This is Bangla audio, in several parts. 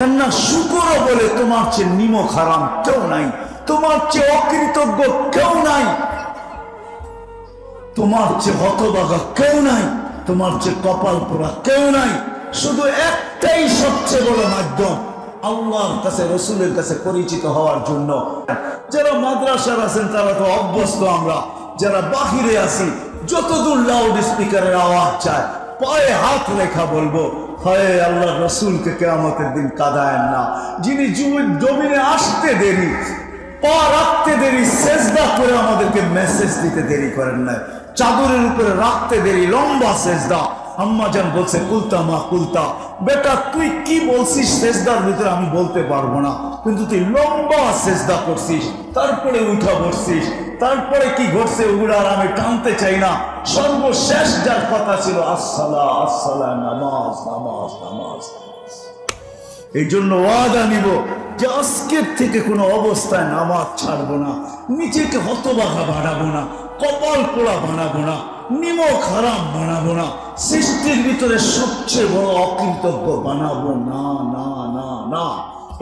না শুকর বলে তোমার চেয়ে নিমক হারাম কেউ নাই, তোমার চেয়ে অকৃতজ্ঞ কেউ নাই, তোমার চেয়ে হতভাগা কেউ নাই, তোমার চেয়ে কপাল পোড়া কেউ নাই। শুধু একটাই সবচেয়ে বড় মাধ্যম, আল্লাহর কাছে রসুলের কাছে পরিচিত হওয়ার জন্য। যারা মাদ্রাসার আছেন তারা তো অভ্যস্ত, আমরা যারা বাহিরে আছি যতদূর লাউড স্পিকারের আওয়াজ চায় পায়ে হাত রেখা বলবো, হায় আল্লাহ রসুলকে কিয়ামতের দিন কাঁদায়েন না, যিনি জমিনে আসতে দেরি, পা রাখতে দেরি, সেজদা করে আমাদেরকে মেসেজ দিতে দেরি করেন না, চাদরের উপরে রাখতে দেরি, লম্বা সেজদা। আম্মা জান বলছে কুলতা মা কুলতা, বেটা তুই কি বলছিস সেজদার ভিতরে আমি বলতে পারবো না, কিন্তু তুই লম্বা সেজদা করছিস, তারপরে উঠা বসছিস, তারপরে কি ঘটছে ওগুলো আর আমি টানতে চাই না। সর্বশেষ যার কথা ছিল আসসালা আসসালা, নামাজ নামাজ নামাজ। এই জন্য ওয়াদা নিব যে আজকের থেকে কোনো অবস্থায় নামাজ ছাড়বো না, নিজেকে হতবাগা বানাবো না, কপাল পোড়া বানাবো না, নিমক হারাম বানাবো না, সৃষ্টির ভিতরে সবচেয়ে বড় অকৃতজ্ঞ বানাবো না না না না।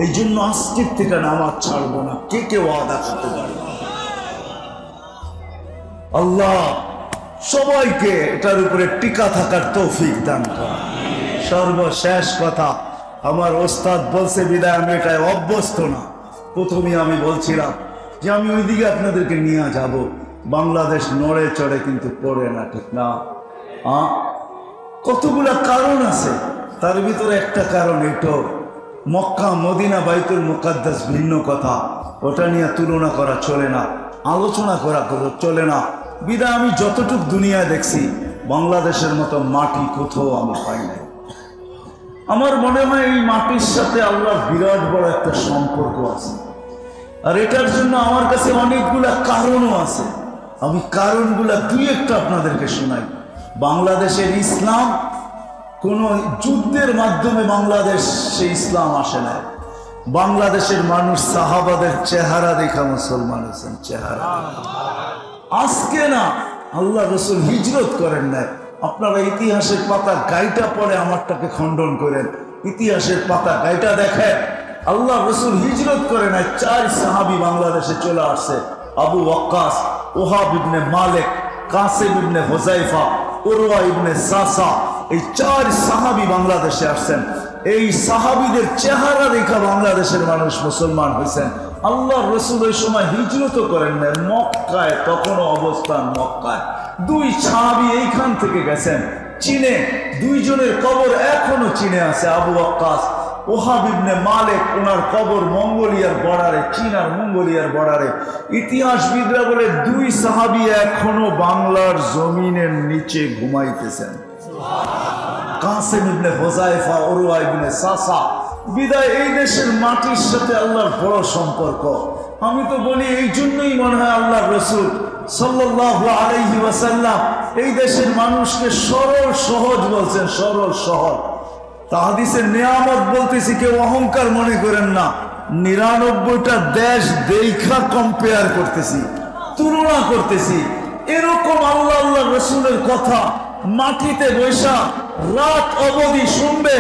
এই জন্য আজকের থেকে নামাজ ছাড়বো না। কে কে ওয়াদা করতে পারবে? আল্লাহ সবাইকে এটার উপরে টিকা থাকার তৌফিক দান করেন। সর্বশেষ কথা, আমার ওস্তাদ বলছে বিদায় আমি এটাই অভ্যস্ত না। প্রথমেই আমি বলছিলাম যে আমি ওইদিকে আপনাদেরকে নিয়ে যাব, বাংলাদেশ নড়ে চড়ে কিন্তু পড়ে না, ঠিক না? কতগুলা কারণ আছে, তার ভিতরে একটা কারণ এটো, মক্কা মদিনা বাইতুল মুকাদ্দাস ভিন্ন কথা, ওটা নিয়ে তুলনা করা চলে না, আলোচনা করা চলে না। বিদায় আমি যতটুক দুনিয়ায় দেখছি বাংলাদেশের মতো মাটি কোথাও আমি পাই নাই। আমার মনে হয় এই মাটির সাথে আল্লাহর বিরাট বড় একটা সম্পর্ক আছে, আর এটার জন্য আমার কাছে অনেকগুলা কারণও আছে। আমি কারণগুলা দুই একটা আপনাদেরকে শোনাই। বাংলাদেশের ইসলাম কোন যুদ্ধের মাধ্যমে বাংলাদেশে ইসলাম আসে না। বাংলাদেশের মানুষ সাহাবাদের চেহারা দেখা মুসলমান হয়েছেন, চেহারা। আজকে না, আল্লাহ রসুল হিজরত করেন নাই। আপনারা ইতিহাসের পাতা গাইটা পড়ে আমারটাকে খণ্ডন করেন, ইতিহাসের পাতা গাইটা দেখেন। আল্লাহ রসুল হিজরত করে নাই, 4 সাহাবী বাংলাদেশে চলে আসছে। আবু ওয়াক্কাস, ওহাব ইবনে মালিক, কাসিম ইবনে হুযায়ফা, উরওয়া ইবনে সাসা, এই 4 সাহাবী বাংলাদেশে আসছেন। এই সাহাবীদের চেহারা দেখা বাংলাদেশের মানুষ মুসলমান হয়েছেন। আল্লাহ রসুল ওই সময় হিজরত করেন না, মক্কায় তখনও অবস্থান মক্কায়। 2 সাহাবী এইখান থেকে গেছেন চীনে, 2 জনের কবর এখনো চীনে আছে। আবু ওয়াক্কাস, ওহাব ইবনে মালিক, ওনার কবর মঙ্গোলিয়ার বর্ডারে, চীন আর মঙ্গোলিয়ার বর্ডারে। ইতিহাসবিদরা বলে 2 সাহাবী এখনো বাংলার জমিনের নিচে ঘুমাইতেছেন, কাসিম ইবনে হুযায়ফা, উরওয়া ইবনে সাসা। বিদায় এই দেশের মাটির সাথে আল্লাহর বড় সম্পর্ক। আমি তো বলি এই জন্যই মনে হয় আল্লাহ রসুল সাল্লাল্লাহু আলাইহি ওয়াসাল্লাম এই দেশের মানুষকে সরল সহজ বলছেন, সরল সহজ। তাহাদিসের নিয়ামত বলতেছি, কেউ অহংকার মনে করেন না। 99টা দেশ দেখা কম্পেয়ার করতেছি, তুলনা করতেছি। এরকম আল্লাহ আল্লাহ রসুলের কথা মাটিতে বৈশা রাত অবধি শুনবে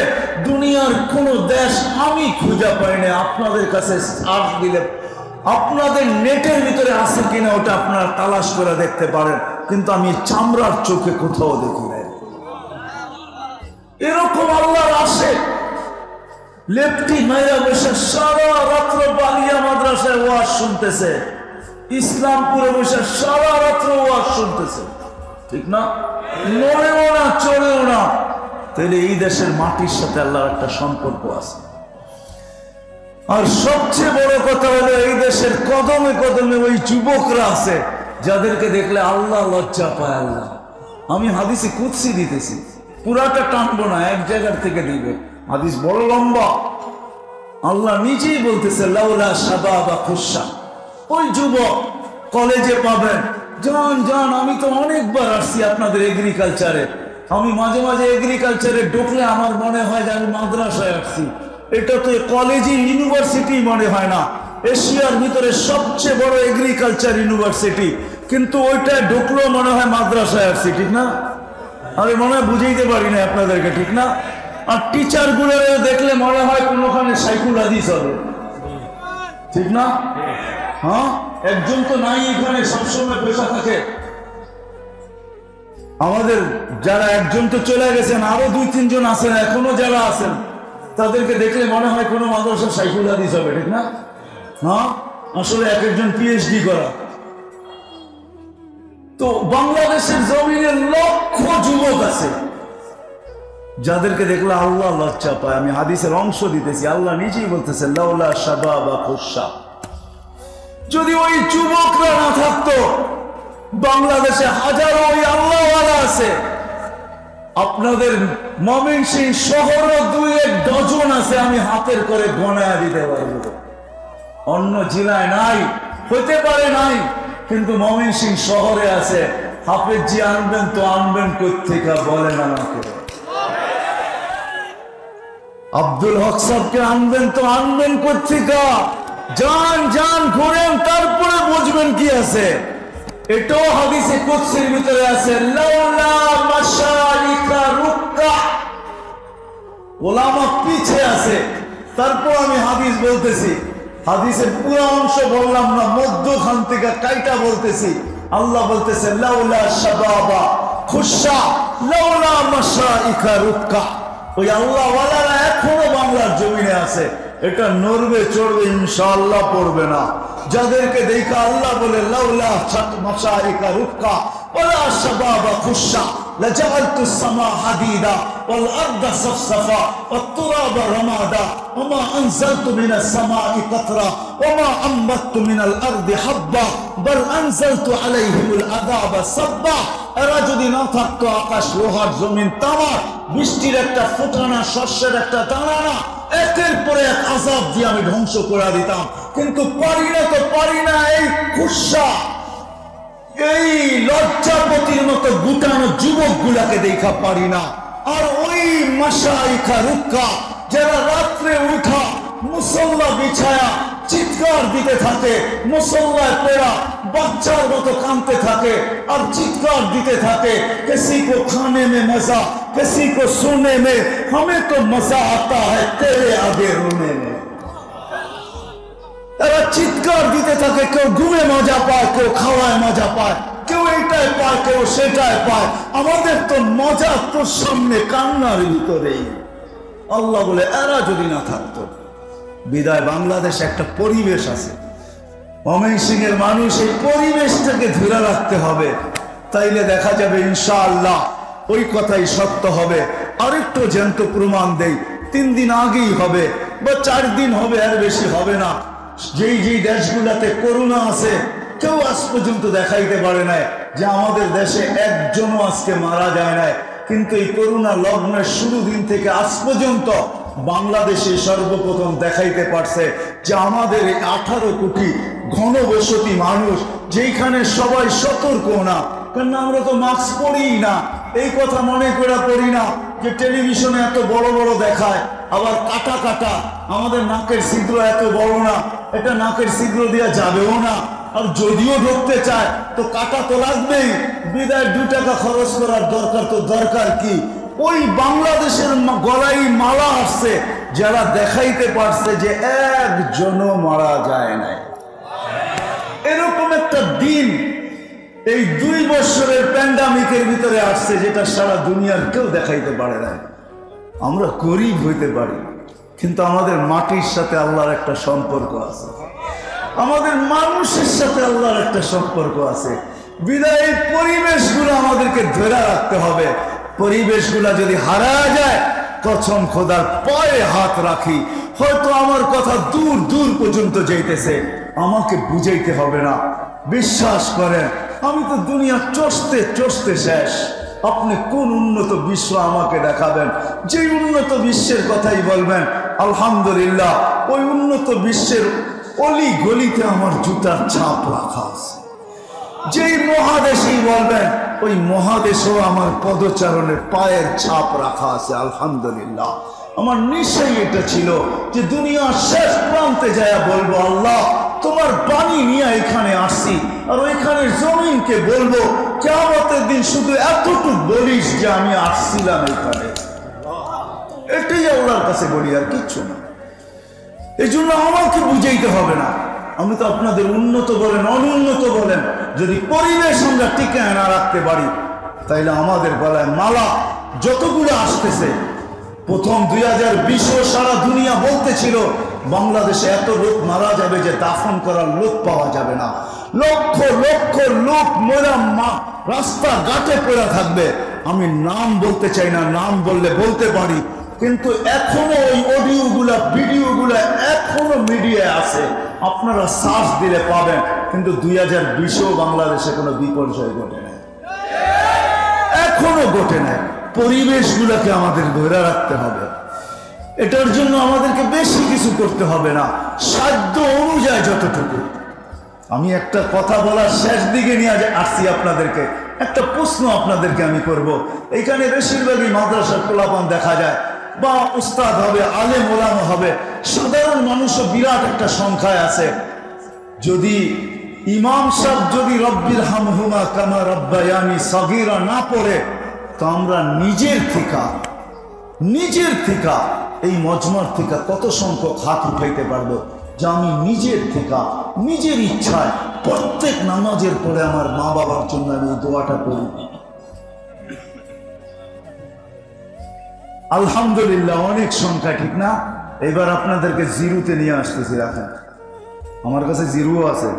দুনিয়ার কোন দেশ আমি খুঁজে পাই না। আপনাদের কাছে সার্চ দিলে আপনাদের নেটের ভিতরে আছে কিনা ওটা আপনারা তালাশ করে দেখতে পারেন, কিন্তু আমি চামড়ার চোখে কোথাও দেখি না। এরকম আল্লাহর আসে লেপটি মাইরা বসে সারা রাত্র বালিয়া মাদ্রাসায় ওয়াজ শুনতেছে, ইসলামপুরে বসে সারা রাত্র ওয়াজ শুনতেছে, ঠিক না? নড়েও না, চড়েও না। তাহলে এই দেশের মাটির সাথে আল্লাহর একটা সম্পর্ক আছে। আর সবচেয়ে বড় কথা হলো এই দেশের কদমে কদমে ওই যুবকরা আছে যাদেরকে দেখলে আল্লাহ লজ্জা পায়। আল্লাহ, আমি হাদিসে কুদসি দিতেছি, পুরাটা টানবো না, এক জায়গার থেকে দিবে। হাদিস বড় লম্বা। আল্লাহ নিজেই বলতেছে লাউলা শাবাবা খুশা, ওই যুবক কলেজে পাবেন, যান যান। আমি তো অনেকবার আসছি আপনাদের এগ্রিকালচারে, আমি মাঝে মাঝে এগ্রিকালচারে ঢুকলে আমার মনে হয় যে আমি মাদ্রাসায় আসছি। এটা তো কলেজে ইউনিভার্সিটি মনে হয় না, এশিয়ার ভিতরে সবচেয়ে বড় এগ্রিকালচার ইউনিভার্সিটি, কিন্তু ওইটা ঢুকলেও মনে হয় মাদ্রাসায় আসছি, ঠিক না? আমি মনে হয় বুঝাইতে পারি না আপনাদেরকে, ঠিক না? আর টিচার গুলোরে দেখলে মনে হয় কোনোখানে সাইকুল হাদিস হবে, ঠিক না? হ্যাঁ, একজন তো নাই এখানে, সবসময় পেশা থাকে। আমাদের যারা একজন তো চলে গেছেন, আরো 2-3 জন আছেন এখনো যারা আছেন, তাদেরকে দেখলে মনে হয় কোনো মাদ্রাসা সাইকুল হাদিস হবে, ঠিক না? হ্যাঁ, আসলে এক একজন পিএইচডি করা। তো বাংলাদেশের জমিনে লক্ষ যুবক আছে যাদেরকে দেখলে আল্লাহ লজ্জা পায়। আমি হাদিসের অংশ দিতেছি, আল্লাহ নিজেই বলতেছে লাউলা শাবাবা খুশা, যদি ওই যুবকরা না থাকতো, বাংলাদেশে হাজারো ওই আল্লাহওয়ালা আছে। আপনাদের ময়মনসিংহ শহরও 2-1 ডজন আছে, আমি হাতের করে গণায়া দিতে পারবো। অন্য জেলায় নাই, হতে পারে নাই, কিন্তু ময়মনসিংহ শহরে আছে। হাফেজ জি আনবেন তো আনবেন কোত্থেকে বলেন আমাকে? আব্দুল হক সাহেবকে আনবেন তো আনবেন কোত্থেকে? যান যান ঘুরেন, তারপরে বুঝবেন কি আছে। এটাও হাদিসে কুদসির ভিতরে আছে, লাউলা মাশারিকা রুক্কা, ওলামা পিছে আছে। তারপর আমি হাদিস বলতেছি, হাদিসের পুরো অংশ বললাম না, মধ্যখান থেকে কাইটা বলতেছি। আল্লাহ বলতেছে লাউলা শাবাবা খুশা লাউলা মাশারিকা রুক্কা। ওই আল্লাহ ওয়ালারা এখনো বাংলার জমিনে আছে। এটা নড়বে চড়বে ইনশাআল্লাহ, পড়বে না। যাদেরকে দেখা আল্লাহ বলে লাউলা মাশারিকা রুক্কা ওয়ালা শাবাবা খুশা লাজাআলতু সামা হাদিদা ওয়াল আরদা সাফসাফা ওয়াত তুরাবা রামাদা ওমা আনজালতু মিনাস সামাই কাতরা ওমা আমবাততু মিনাল আরদি হাব্বা বাল আনজালতু আলাইহিমুল আযাবা সাব্বা। এরা যদি না থাকতো, আকাশ লোহার জমিন তামার, বৃষ্টির একটা ফোঁটানা, শস্যের একটা দানা না, একের পরে এক আযাব দিয়ে আমি ধ্বংস করে দিতাম। কিন্তু পারি না তো পারি না। এই খুশা, এই লজ্জাপতির মতো গুটানো যুবক গুলাকে দেখা পারি না। আর ওই মাশাইখা রুক্কা যারা রাত্রে উঠা মুসল্লা বিছায়া চিৎকার দিতে থাকে, মুসল্লায় পেরা বাচ্চার মতো কাঁদতে থাকে আর চিৎকার দিতে থাকে, किसी को खाने में मजा, किसी को सोने में, हमें तो मजा आता है तेरे आगे रोने में। এরা চিৎকার দিতে থাকে, কেউ ঘুমে মজা পায়, কেউ খাওয়ায় মজা পায়, কেউ এইটাই পায়, কেউ সেটাই পায়। আমাদের তো মজা তোর সামনে কান্নার ভিতরেই। আল্লাহ বলে এরা যদি না থাকতো। বিদায় বাংলাদেশে একটা পরিবেশ আছে, ময়মনসিংহের মানুষ এই পরিবেশটাকে ধরে রাখতে হবে, তাইলে দেখা যাবে ইনশাআল্লাহ ওই কথাই সত্য হবে। আরেকটু জ্যান্ত প্রমাণ দেই, 3 দিন আগেই হবে বা 4 দিন হবে, আর বেশি হবে না। যেই যেই দেশগুলাতে করোনা আছে, কেউ আজ পর্যন্ত দেখাইতে পারে নাই যে আমাদের দেশে একজনও আজকে মারা যায় নাই। কিন্তু এই করোনা লগ্নের শুরু দিন থেকে আজ পর্যন্ত বাংলাদেশে সর্বপ্রথম দেখাইতে পারছে যে আমাদের এই 18 কোটি ঘনবসতি মানুষ, যেখানে সবাই সতর্ক না, কারণ আমরা তো মাস্ক পরি না। এই কথা মনে করে পড়ি না যে টেলিভিশনে এত বড় বড় দেখায়, আবার কাটা কাটা। আমাদের নাকের ছিদ্র এত বড় না, এটা নাকের ছিদ্র দেওয়া যাবেও না। আর যদিও ঢুকতে চায় তো কাটা তো লাগবেই। বিদায় 2 টাকা খরচ করার দরকার, তো দরকার কি? ওই বাংলাদেশের গলায় মালা আসছে যারা দেখাইতে পারছে যে একজনও মারা যায় নাই। এরকম একটা দিন এই 2 বছরের প্যান্ডামিকের ভিতরে আসছে, যেটা সারা দুনিয়ার কেউ দেখাইতে পারে না। আমরা গরিব হইতে পারি, কিন্তু আমাদের মাটির সাথে আল্লাহর একটা সম্পর্ক আছে, আমাদের মানুষের সাথে আল্লাহর একটা সম্পর্ক আছে। বিদায় এই পরিবেশগুলো আমাদেরকে ধরে রাখতে হবে। পরিবেশগুলো যদি হারায় যায়, কসম খোদার পায়ে হাত রাখি, হয়তো আমার কথা দূর দূর পর্যন্ত যাইতেছে, আমাকে বুঝাইতে হবে না। বিশ্বাস করেন, আমি তো দুনিয়া চষতে চষতে শেষ। আপনি কোন উন্নত বিশ্ব আমাকে দেখাবেন, যে উন্নত বিশ্বের কথাই বলবেন আলহামদুলিল্লাহ, ওই উন্নত বিশ্বের অলি গলিতে আমার জুতার ছাপ রাখা আছে। যেই মহাদেশেই বলবেন, ওই মহাদেশেও আমার পদচারণের পায়ের ছাপ রাখা আছে আলহামদুলিল্লাহ। আমার নিশ্চয়ই এটা ছিল যে দুনিয়ার শেষ প্রান্তে যায় বলবো, আল্লাহ তোমার বাণী নিয়ে এখানে আসছি, আর ওইখানের জমিনকে বলবো কিয়ামতের দিন শুধু এতটুকু বলিস যে আমি আসছিলাম এখানে। এটাই আল্লাহর কাছে বলি, আর কিচ্ছু না। এই জন্য আমাকে বুঝাইতে হবে না। আমি তো আপনাদের উন্নত বলেন অনুন্নত বলেন, যদি পরিবেশ আমরা টিকায় না রাখতে পারি, তাইলে আমাদের গলায় মালা যতগুলো আসতেছে, প্রথম 2020 সারা দুনিয়া বলতেছিল বাংলাদেশে এত লোক মারা যাবে যে দাফন করার লোক পাওয়া যাবে না, লক্ষ লক্ষ লোক মোরা রাস্তা ঘাটে পড়ে থাকবে। আমি নাম বলতে চাই না, নাম বললে বলতে পারি, কিন্তু এখনো ওই অডিওগুলা ভিডিওগুলা এখনো মিডিয়ায় আছে, আপনারা সার্চ দিলে পাবেন। কিন্তু 2020-এও বাংলাদেশে কোনো বিপর্যয় ঘটে নাই, এখনো ঘটে নাই। পরিবেশগুলোকে আমাদের ধরে রাখতে হবে, এটার জন্য আমাদেরকে বেশি কিছু করতে হবে না, সাধ্য অনুযায়ী যতটুকু। আমি একটা কথা বলার শেষ দিকে নিয়ে আসছি আপনাদেরকে, একটা প্রশ্ন আপনাদেরকে আমি করব। এখানে বেশিরভাগই মাদ্রাসার পোলাপান দেখা যায়, বা উস্তাদ হবে, আলেম ওলামা হবে, সাধারণ মানুষও বিরাট একটা সংখ্যায় আছে। যদি ইমাম সাহেব যদি রব্বির হামহুমা কামা রব্বায়ানি সগীরা না পড়ে, তো আমরা নিজের থেকে এই মজমার থেকে কত সংখ্যক হাত উঠাইতে পারবো যে আমি নিজের থেকে নিজের ইচ্ছায় প্রত্যেক নামাজের পরে আমার মা বাবার জন্য আমি এই দোয়াটা করি। আলহামদুলিল্লাহ অনেক সংখ্যা, ঠিক না? এবার আপনাদেরকে জিরোতে নিয়ে আসতেছি, রাখেন, আমার কাছে জিরো আছে।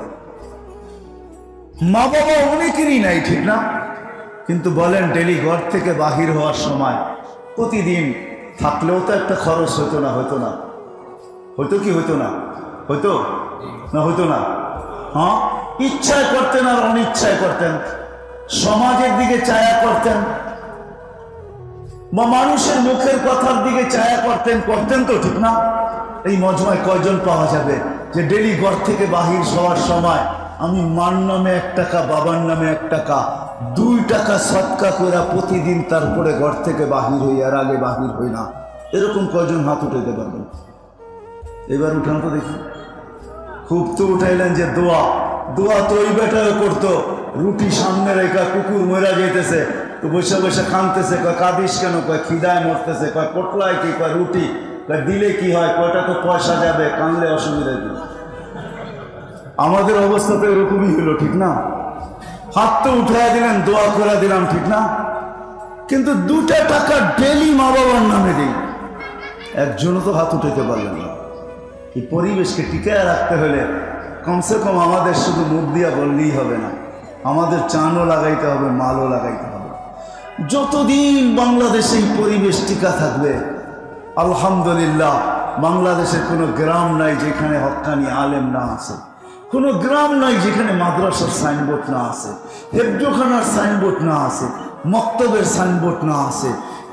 মা বাবা অনেকেরই নাই, ঠিক না? কিন্তু বলেন ডেলি ঘর থেকে বাহির হওয়ার সময় প্রতিদিন থাকলেও তো একটা খরচ হতো না? হয়তো কি হতো না? হয়তো না? হ্যাঁ, ইচ্ছায় করতেন আর অনিচ্ছায় করতেন, সমাজের দিকে চায়া করতেন বা মানুষের মুখের কথার দিকে চায়া করতেন তো, ঠিক না? এই মজমায় কয়জন পাওয়া যাবে যে ডেলি ঘর থেকে বাহির হওয়ার সময় আমি মার নামে 1 টাকা, বাবার নামে 1 টাকা, 2 টাকা সদকা করে প্রতিদিন তারপরে ঘর থেকে বাহির হই, আর আগে বাহির হই না? এরকম কয়জন হাত উঠাইতে পারবেন? এবার উঠান তো দেখি। খুব তো উঠাইলেন যে দোয়া তো ওই বেটাও করতো, রুটি সামনে রেখা কুকুর মরা যেতেছে তো বসে বসে কাঁদতেছে, কয় কাঁদিস কেন? কয় খিদায় মরতেছে। কয় পোটলায় কি? কয় রুটি। কয় দিলে কি হয়? কয়টা তো পয়সা যাবে, কাঁদলে অসুবিধা কি? আমাদের অবস্থা তো এরকমই হলো, ঠিক না? হাত তো উঠাই দিলেন, দোয়া করে দিলাম, ঠিক না? কিন্তু 2 টাকা ডেলি মা বাবার নামে দিই, একজনও তো হাত উঠাইতে পারলেন না। এই পরিবেশকে টিকায় রাখতে হলে কমসে কম আমাদের শুধু মুখ দিয়া বললেই হবে না, আমাদের চানও লাগাইতে হবে, মালও লাগাইতে হবে। যতদিন বাংলাদেশে এই পরিবেশ টিকা থাকবে, আলহামদুলিল্লাহ, বাংলাদেশের কোনো গ্রাম নাই যেখানে হক্কানি আলেম না আছে, কোনো গ্রাম নাই যেখানে মাদ্রাসার সাইনবোর্ড না আছে, হেফজোখানার সাইনবোর্ড না আছে, মক্তবের সাইনবোর্ড না আছে।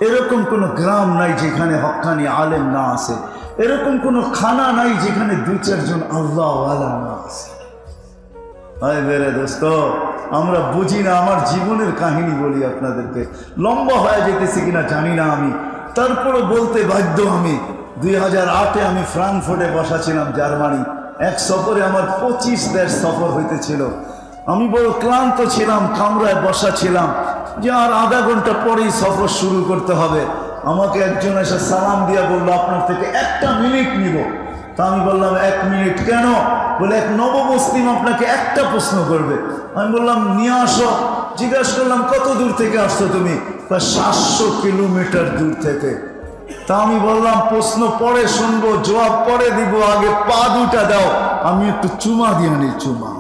এরকম কোনো গ্রাম নাই যেখানে হক্কানি আলেম না আছে, এরকম কোনো খানা নাই যেখানে 2-4 জন আল্লাহওয়ালা না আছে। হায় বেরে দোস্ত, আমরা বুঝি না। আমার জীবনের কাহিনী বলি আপনাদেরকে, লম্বা হয়ে যেতেছি কিনা জানি না আমি, তারপরে বলতে বাধ্য আমি। 2008-এ আমি ফ্রাঙ্কফুর্টে বসা ছিলাম, জার্মানি। এক সফরে আমার 25 দেশ সফর হইতেছিল। আমি বড় ক্লান্ত ছিলাম, কামরায় বসা ছিলাম যে আর আধা ঘন্টা পরেই সফর শুরু করতে হবে। আমাকে একজন এসে সালাম দিয়া বললো, আপনার থেকে 1 মিনিট নিব। তা আমি বললাম 1 মিনিট কেন? বলে এক নবমুসলিম আপনাকে একটা প্রশ্ন করবে। আমি বললাম নিয়ে আসো। জিজ্ঞাসা করলাম কত দূর থেকে আসছো তুমি? 700 কিলোমিটার দূর থেকে। তা আমি বললাম প্রশ্ন পরে শুনবো, জবাব পরে দিব, আগে পা 2টা দাও, আমি একটু চুমা দিয়ে নি। চুমা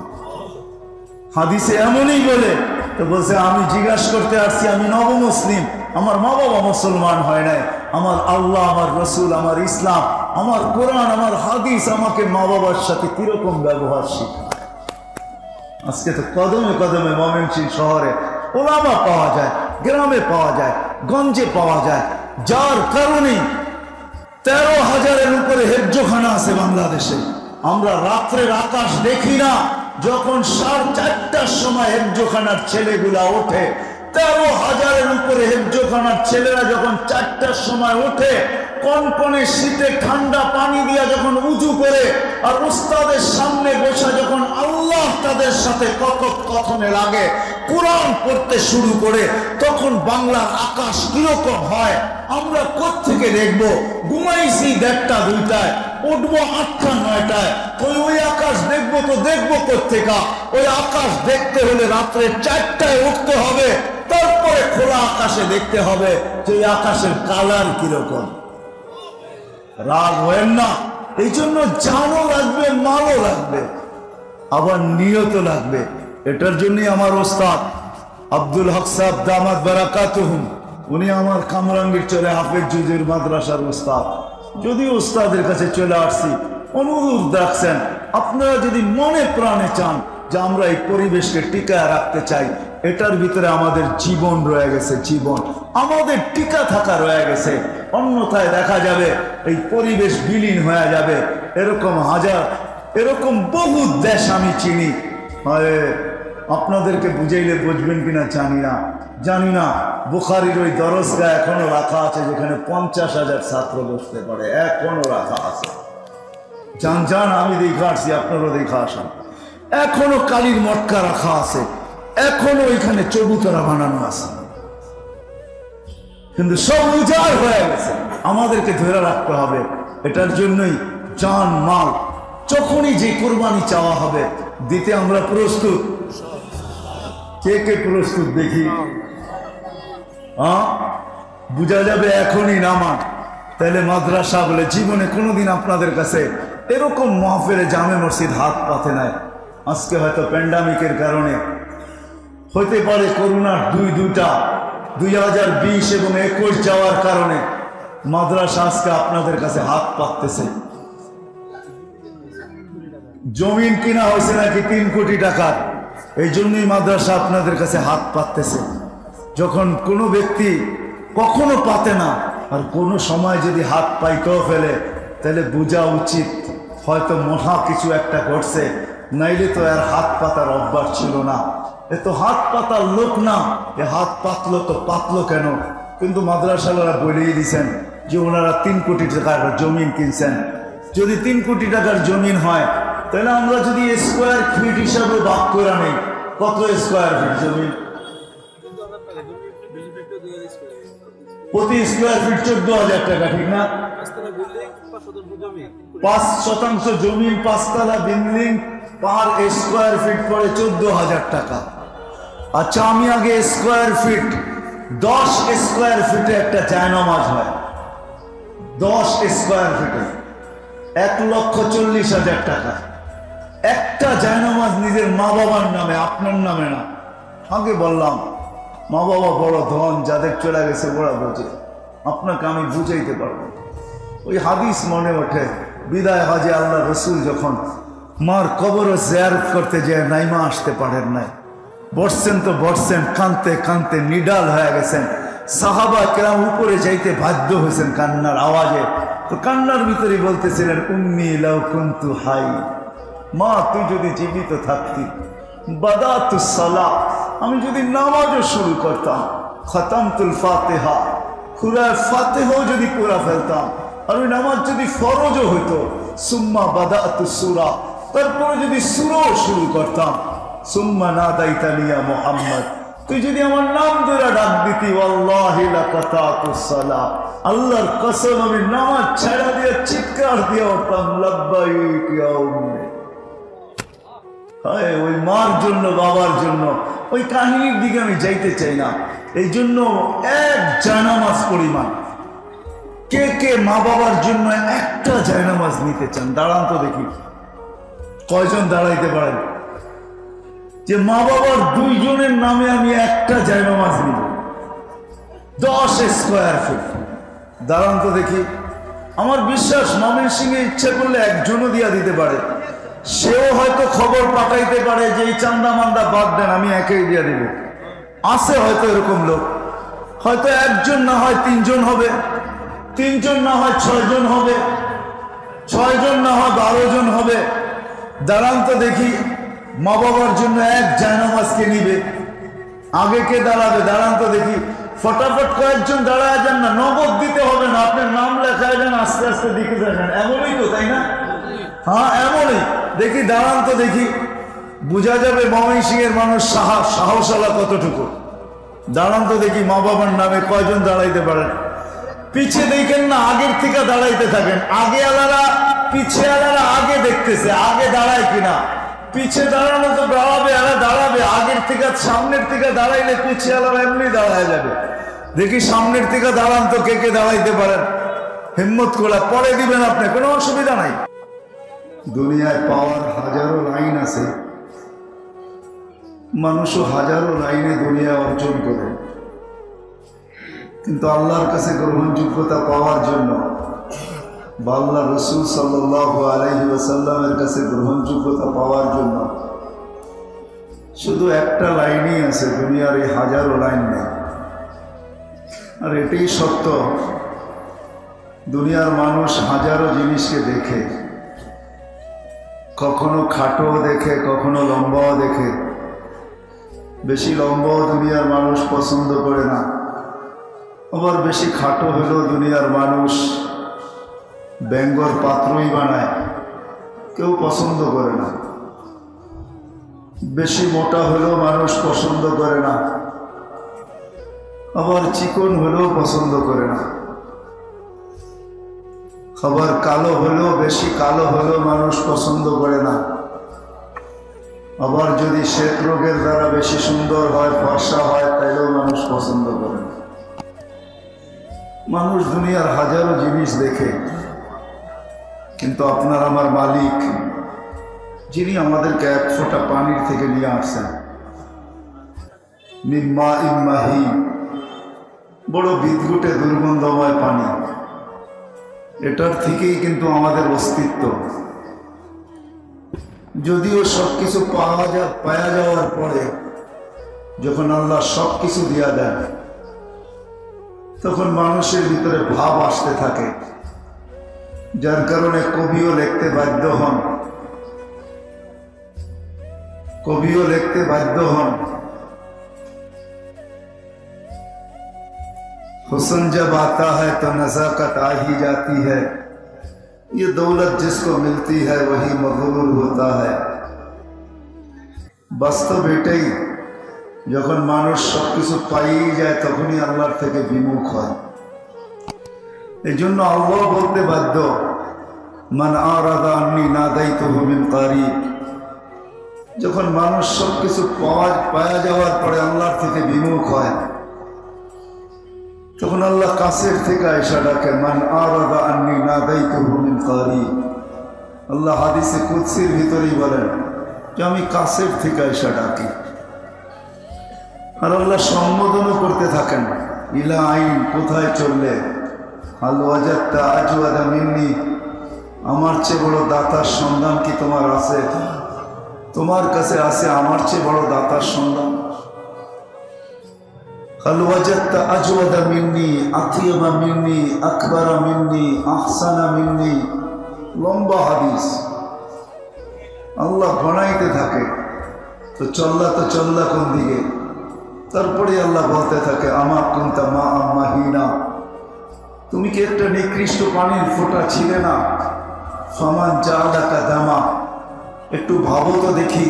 হাদিসে এমনই বলে। তো বলছে আমি জিজ্ঞাসা করতে আসছি, আমি নবমুসলিম, আমার মা বাবা মুসলমান হয় নাই, আমার আল্লাহ, আমার রসুল, আমার ইসলাম, আমার কোরআন, আমার হাদিস আমাকে মা বাবার সাথে কিরকম ব্যবহার শিখায়। আজকে তো কদমে কদমে ময়মনসিংহ শহরে ওলামা পাওয়া যায়, গ্রামে পাওয়া যায়, গঞ্জে পাওয়া যায়, যার কারণে 13,000-এর উপরে হেফজোখানা আছে বাংলাদেশে। আমরা রাত্রের আকাশ দেখি না, যখন 4:30টার সময় হেফজোখানার ছেলেগুলা ওঠে, 13,000-এর উপরে হেফজোখানার ছেলেরা যখন 4টার সময় ওঠে, কনকনে শীতে ঠান্ডা পানি দিয়া যখন উজু করে আর উস্তাদের সামনে বসে যখন আল্লাহ তাদের সাথে কথনে লাগে, কোরআন পড়তে শুরু করে তখন বাংলার আকাশ কিরকম হয় আমরা কোত্থেকে দেখবো? ঘুমাইছি 1:30 2টায়, উঠবো 8টা 9টায়, ওই আকাশ দেখবো তো দেখবো কোত্থেকা? ওই আকাশ দেখতে হলে রাত্রে 4টায় উঠতে হবে, তারপরে খোলা আকাশে দেখতে হবে যে ওই আকাশের কালার কিরকম। রাগ হয় না, এই জন্য জানও লাগবে, মালও লাগবে, আবার নিয়ত লাগবে। এটার জন্যই আমার ওস্তাদ আব্দুল হক সাহেব দামাত বারাকাতুহুম, উনি আমার কামরাঙ্গীর চলে হাফেজ জুজুর মাদ্রাসার ওস্তাদ। যদি ওস্তাদের কাছে চলে আসছি, অনুরোধ রাখছেন আপনারা যদি মনে প্রাণে চান যে আমরা এই পরিবেশকে টিকায় রাখতে চাই, এটার ভিতরে আমাদের জীবন রয়ে গেছে, জীবন আমাদের টিকা থাকা রয়ে গেছে, অন্যথায় দেখা যাবে এই পরিবেশ বিলীন হয়ে যাবে। এরকম বহু দেশ আমি চিনি, আপনাদেরকে বুঝাইলে বুঝবেন কিনা জানি না। বুখারীর ওই দরজগা এখনো রাখা আছে যেখানে 50,000 ছাত্র বসতে পারে, এখনো রাখা আছে। যান আমি দেখা আসছি, আপনারও দেখা আসেন। এখনো কালীর মটকা রাখা আছে, এখনো ওইখানে চবুতরা বানানো আছে, কিন্তু সব উজাড় হয়ে গেছে। আমাদেরকে ধরে রাখতে হবে। এটার জন্যই জান মাল যখনই যে কোরবানি চাওয়া হবে দিতে আমরা প্রস্তুত। কে প্রস্তুত দেখি? বুঝা যাবে এখনই নামান। তাহলে মাদ্রাসা বলে জীবনে কোনোদিন আপনাদের কাছে এরকম মাহফিলে জামে মসজিদ হাত পাতে নাই। আজকে হয়তো প্যান্ডামিকের কারণে হতে পারে, করোনার 2020 এবং 21 যাওয়ার কারণে মাদ্রাসা আজকে আপনাদের কাছে হাত পাততেছে। জমিন কিনা হয়েছে নাকি 3 কোটি টাকার, এই জন্যই মাদ্রাসা আপনাদের কাছে হাত পাততেছে। যখন কোনো ব্যক্তি কখনো পাতে না, আর কোনো সময় যদি হাত পাইতেও ফেলে, তাহলে বোঝা উচিত হয়তো মহা কিছু একটা ঘটছে, নাইলে তো আর হাত পাতার অভ্যাস ছিল না। এ তো হাত পাতার লোক না, এ হাত পাতলো তো পাতলো কেন? কিন্তু মাদ্রাসাওয়ালা বলেই দিয়েছেন যে ওনারা 3 কোটি টাকার জমিন কিনছেন। যদি 3 কোটি টাকার জমিন হয়, তাহলে আমরা যদি স্কোয়ার ফিট হিসাবে ভাগ করে নেই, কত স্কোয়ার ফিট জমিন? প্রতি স্কোয়ার ফিট 14,000 টাকা, ঠিক না? 5% জমিন, 5 তলা বিল্ডিং, পার স্কোয়ার ফিট পড়ে 14,000 টাকা। আচ্ছা, আমি আগে স্কোয়ার ফিট 10 স্কোয়ার ফিটে একটা জায়নামাজ হয়, 10 স্কোয়ার ফিটে 1,40,000 টাকা। একটা জায়নামাজ নিজের মা বাবার নামে, আপনার নামে না। আগে বললাম মা বাবা বড় ধন, যাদের চলে গেছে ওরা বোঝে, আপনাকে আমি বুঝাইতে পারবো। ওই হাদিস মনে ওঠে, বিদায় হজে আল্লাহ রসুল যখন মার কবর জিয়ারত করতে যেয়ে নাইমা আসতে পারেন নাই, বসছেন তো বসছেন, কানতে কানতে নিডাল হয়ে গেছেন। সাহাবা কেরাম উপরে যাইতে বাধ্য হয়েছেন কান্নার আওয়াজে, তো কান্নার ভিতরে বলতেছিলেন, উম্মি লাউ কুনতু হাই, মা তুই যদি জীবিত থাকতি, বাদাতু সালাত, আমি যদি নামাজও শুরু করতাম, খতমতুল ফাতিহা, সূরা ফাতিহাও যদি পড়া ফেলতাম, আর ওই নামাজ যদি ফরজও হইতো, সুম্মা বাদাতু সূরা, তারপরে যদি সূরাও শুরু করতাম, সুম্মা নাদাইতানি ইয়া মুহাম্মদ, তুই যদি আমার নাম ধরে ডাক দিতি, ওয়াল্লাহি লাকাতাতুস সালাহ, আল্লাহর কসম আমি নামাজ ছেড়ে দিয়ে চিৎকার দিয়ে উঠতাম, লাব্বাইক ইয়া উম্মি। ওই মার জন্য, বাবার জন্য, ওই কাহিনীর দিকে আমি যাইতে চাই না। এই জন্য এক জায়নামাজ পরিমাণ কে মা বাবার জন্য একটা জায়নামাজ নিতে চান? দাঁড়ান তো দেখি, কয়জন দাঁড়াইতে পারেন যে মা বাবার 2 জনের নামে আমি একটা জায়নামাজ নিব, 10 স্কোয়ার ফিট? দাঁড়ান তো দেখি। আমার বিশ্বাস ময়মনসিংহে ইচ্ছে করলে একজনও দিয়া দিতে পারে, সেও হয়তো খবর পাঠাইতে পারে যে এই চান্দা মান্দা বাদ দেন, আমি একাই দিয়ে দিব। আছে হয়তো এরকম লোক, হয়তো 1 জন না হয় 3 জন হবে, 3 জন না হয় 6 জন হবে, 6 জন না হয় 12 জন হবে। দাঁড়ান তো দেখি, মা বাবার জন্য এক জায়নামাজকে নিবে, আগে কে দাঁড়াবে? দাঁড়ান তো দেখি, ফটাফট কয়েকজন দাঁড়ায় যান না, নগদ দিতে হবে না, আপনার নাম লেখায় যান, আস্তে আস্তে দিকে যান, এমনই তো, তাই না? হ্যাঁ এমনই। দেখি দাঁড়ান তো দেখি, বোঝা যাবে ময়মনসিংহের মানুষ সাহসালা কতটুকু। দাঁড়ান তো দেখি, মা বাবার নামে কয়জন দাঁড়াইতে পারেন? পিছিয়ে দেখেন না, আগের থেকে দাঁড়াইতে থাকেন। আগে আলারা পিছিয়ে আলারা আগে দেখতেছে আগে দাঁড়ায় কিনা। পিছিয়ে দাঁড়ানো তো দাঁড়াবে, আলা দাঁড়াবে। আগের থেকে সামনের থেকে দাঁড়াইলে পিছিয়ে আলারা এমনি দাঁড়ায় যাবে। দেখি সামনের থেকে দাঁড়ান তো কে কে দাঁড়াইতে পারেন। হিম্মত করে পরে দিবেন, আপনি কোনো অসুবিধা নাই। দুনিয়ায় পাওয়ার হাজারো লাইন আছে, মানুষও হাজারো লাইনে দুনিয়া অর্জন করে, কিন্তু আল্লাহর কাছে গ্রহণযোগ্যতা পাওয়ার জন্য বা আল্লাহ রসুল সাল্লাল্লাহু আলাইহি ওয়াসাল্লামের কাছে গ্রহণযোগ্যতা পাওয়ার জন্য শুধু একটা লাইনই আছে, দুনিয়ার এই হাজারো লাইন নেই। আর এটাই সত্য, দুনিয়ার মানুষ হাজারো জিনিসকে দেখে, কখনো খাটো দেখে, কখনো লম্বাও দেখে। বেশি লম্বাও দুনিয়ার মানুষ পছন্দ করে না, আবার বেশি খাটো হলেও দুনিয়ার মানুষ ব্যঙ্গর পাত্রই বানায়, কেউ পছন্দ করে না। বেশি মোটা হলেও মানুষ পছন্দ করে না, আবার চিকন হলেও পছন্দ করে না। আবার কালো হলেও, বেশি কালো হলেও মানুষ পছন্দ করে না। আবার যদি শ্বেত রোগের দ্বারা বেশি সুন্দর হয়, ফর্সা হয়, তাইলেও মানুষ পছন্দ করে না। মানুষ দুনিয়ার হাজারো জিনিস দেখে, কিন্তু আপনার আমার মালিক, যিনি আমাদেরকে এক ফোঁটা পানির থেকে নিয়ে আসছেন, মিম্মা ইম্মাহি, বড় বিদ্যুটে দুর্গন্ধময় পানি, এটার থেকেই কিন্তু আমাদের অস্তিত্ব। যদিও সবকিছু পাওয়া যাওয়ার পরে যখন আল্লাহ সবকিছু দিয়া দেন, তখন মানুষের ভিতরে ভাব আসতে থাকে, যার কারণে কবিও লিখতে বাধ্য হন हुस्न जब आता है तो नज़ाकत आ ही जाती है, ये दौलत जिसको मिलती है वही मगरूर होता है। বাস্তব এটাই, যখন মানুষ সবকিছু পাইয়ে যায় তখনই আল্লাহর থেকে বিমুখ হয়। এই জন্য আল্লাহ বলতে বাধ্য, মান আরাদা আন্নি নাদাইতুহু মিন কারিব। যখন মানুষ সবকিছু পাওয়া যাওয়ার পরে আল্লাহর থেকে বিমুখ হয়, তখন আল্লাহ কাছের থেকে আয়েশা ডাকে, মান আরাদা আন্নি নাদাইতুহু মিন কারিব। আল্লাহ হাদিসে কুদসির ভিতরেই বলেন যে আমি কাছের থেকে আয়েশা ডাকি। আর আল্লাহ সম্বোধনও করতে থাকেন, ইলা আইন, কোথায় চললে, হাল ওয়াজাদতা আজওয়াদা মিন্নি, আমার চেয়ে বড় দাতার সন্ধান কি তোমার আছে? তোমার কাছে আছে আমার চেয়ে বড় দাতার সন্ধান? হাল ওয়াজাদতা আজওয়াদা মিন্নি, আতিয়াবা মিন্নি, আকবারা মিন্নি, আহসানা মিন্নি। লম্বা হাদিস, আল্লাহ গণাইতে থাকে। তো চল্লা কোন দিকে? তারপরে আল্লাহ বলতে থাকে, আমার কুনতা মা মাহিনা, তুমি কি একটা নিকৃষ্ট পানির ফোঁটা ছিলে না? ফামান জাআলাকা দামা, একটু ভাবো তো দেখি,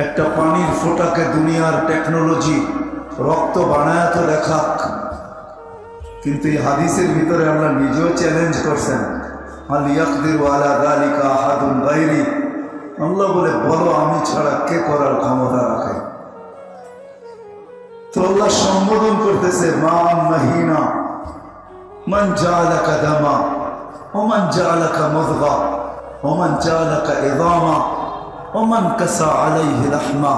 একটা পানির ফোঁটাকে দুনিয়ার টেকনোলজি রক্ত বানায় তো দেখাক। কিন্তু এই হাদিসের ভিতরে আল্লাহ নিজেও চ্যালেঞ্জ করছেন, হাল ইয়াকদিরু আলা যালিকা আহাদুন গায়রি। আল্লাহ বলে, বলো আমি ছাড়া কে করার ক্ষমতা রাখে? তো আল্লাহ সম্বোধন করতেছে, মা মাহিনা, মান জাআলাকা দামা, ওমান জাআলাকা মুদগা, ওমান জাআলাকা ইদামা, ওমান কাসা আলাইহি রাহমা।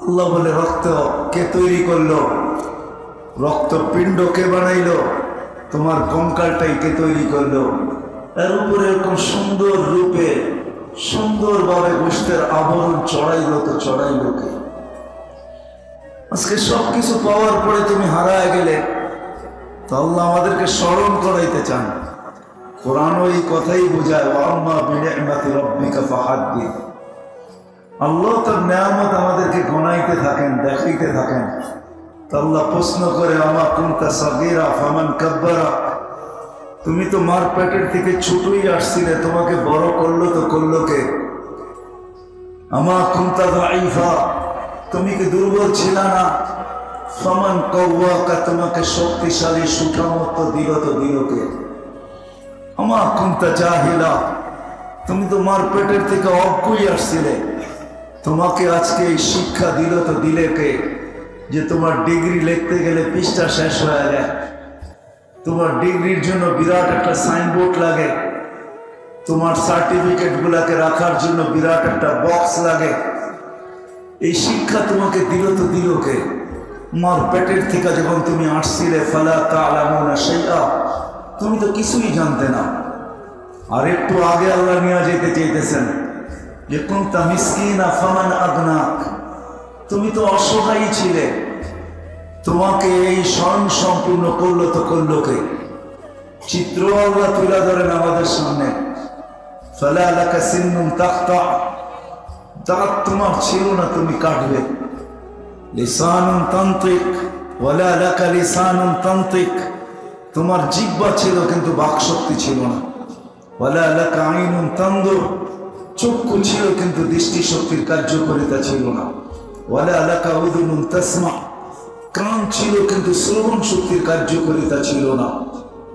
আল্লাহ বলে, রক্ত কে তৈরি করলো? রক্তপিণ্ড কে বানাইলো? তোমার কঙ্কালটাই কে তৈরি করলো? এর উপরে এরকম সুন্দর রূপে সুন্দরভাবে গোশতের আবরণ চড়াইলো, তো চড়াইলো কে? আজকে সবকিছু পাওয়ার পরে তুমি হারায় গেলে, তো আল্লাহ আমাদেরকে স্মরণ করাইতে চান। কোরআনও এই কথাই বোঝায়, ওয়া আম্মা বিনি'মাতি রাব্বিকা ফাহাদ্দিস। আল্লাহ তার নেয়ামত আমাদেরকে গণাইতে থাকেন, দেখাইতে থাকেন। তো আল্লাহ প্রশ্ন করে, আমা কুনতা সাগীরা ফামান কাব্বারা, তুমি তো মার পেটের থেকে ছোটই আসছিলে, তোমাকে বড় করলো তো করলো কে? আমা কুনতা দাঈফা, তুমি কি দুর্বল ছিল না? ফামান কাওয়াকা, তোমাকে শক্তিশালী সুঠামত দিল তো দিল কে? আমা কুনতা জাহিলা, তুমি তোমার পেটের থেকে অজ্ঞই আসছিলে, তোমাকে আজকে এই শিক্ষা দিল তো দিলে কে? যে তোমার ডিগ্রি লিখতে গেলে পৃষ্ঠা শেষ হয়ে যায়, তোমার ডিগ্রির জন্য বিরাট একটা সাইনবোর্ড লাগে, তোমার সার্টিফিকেট গুলাকে রাখার জন্য বিরাট একটা বক্স লাগে। এই শিক্ষা তোমাকে দিল তো দিল কে? মার পেটের থেকে যখন তুমি আসছিলে, ফালা তা'লামুনা শাইআ, তুমি তো কিছুই জানতে না। আর একটু আগে আল্লাহ নিয়ে যেতে চাইতেছেন যে কুনতা মিসকিনা ফামান আগনাক, তুমি তো অসহায় ছিলে, তোমাকে এই স্বয়ং সম্পূর্ণ করলো তো করলো কে? চিত্র আল্লাহ তুলে ধরেন আমাদের সামনে। ফালা লাকা সিন্নুন তাকতা, দাঁত তোমার ছিল না, তুমি কাটবে। লিসানুন তান্ত্রিক, ওয়ালা লাকা লিসানুন তান্ত্রিক, তোমার জিহ্বা ছিল কিন্তু বাকশক্তি ছিল না। ওয়ালা লাকা আইনুন তানদুর, চক্ষু ছিল কিন্তু দৃষ্টিশক্তির কার্যকারিতা ছিল না। ওয়ালা লাকা উযুনুন তাসমা, কান ছিল কিন্তু শ্রবণ শক্তির কার্যকারিতা ছিল না।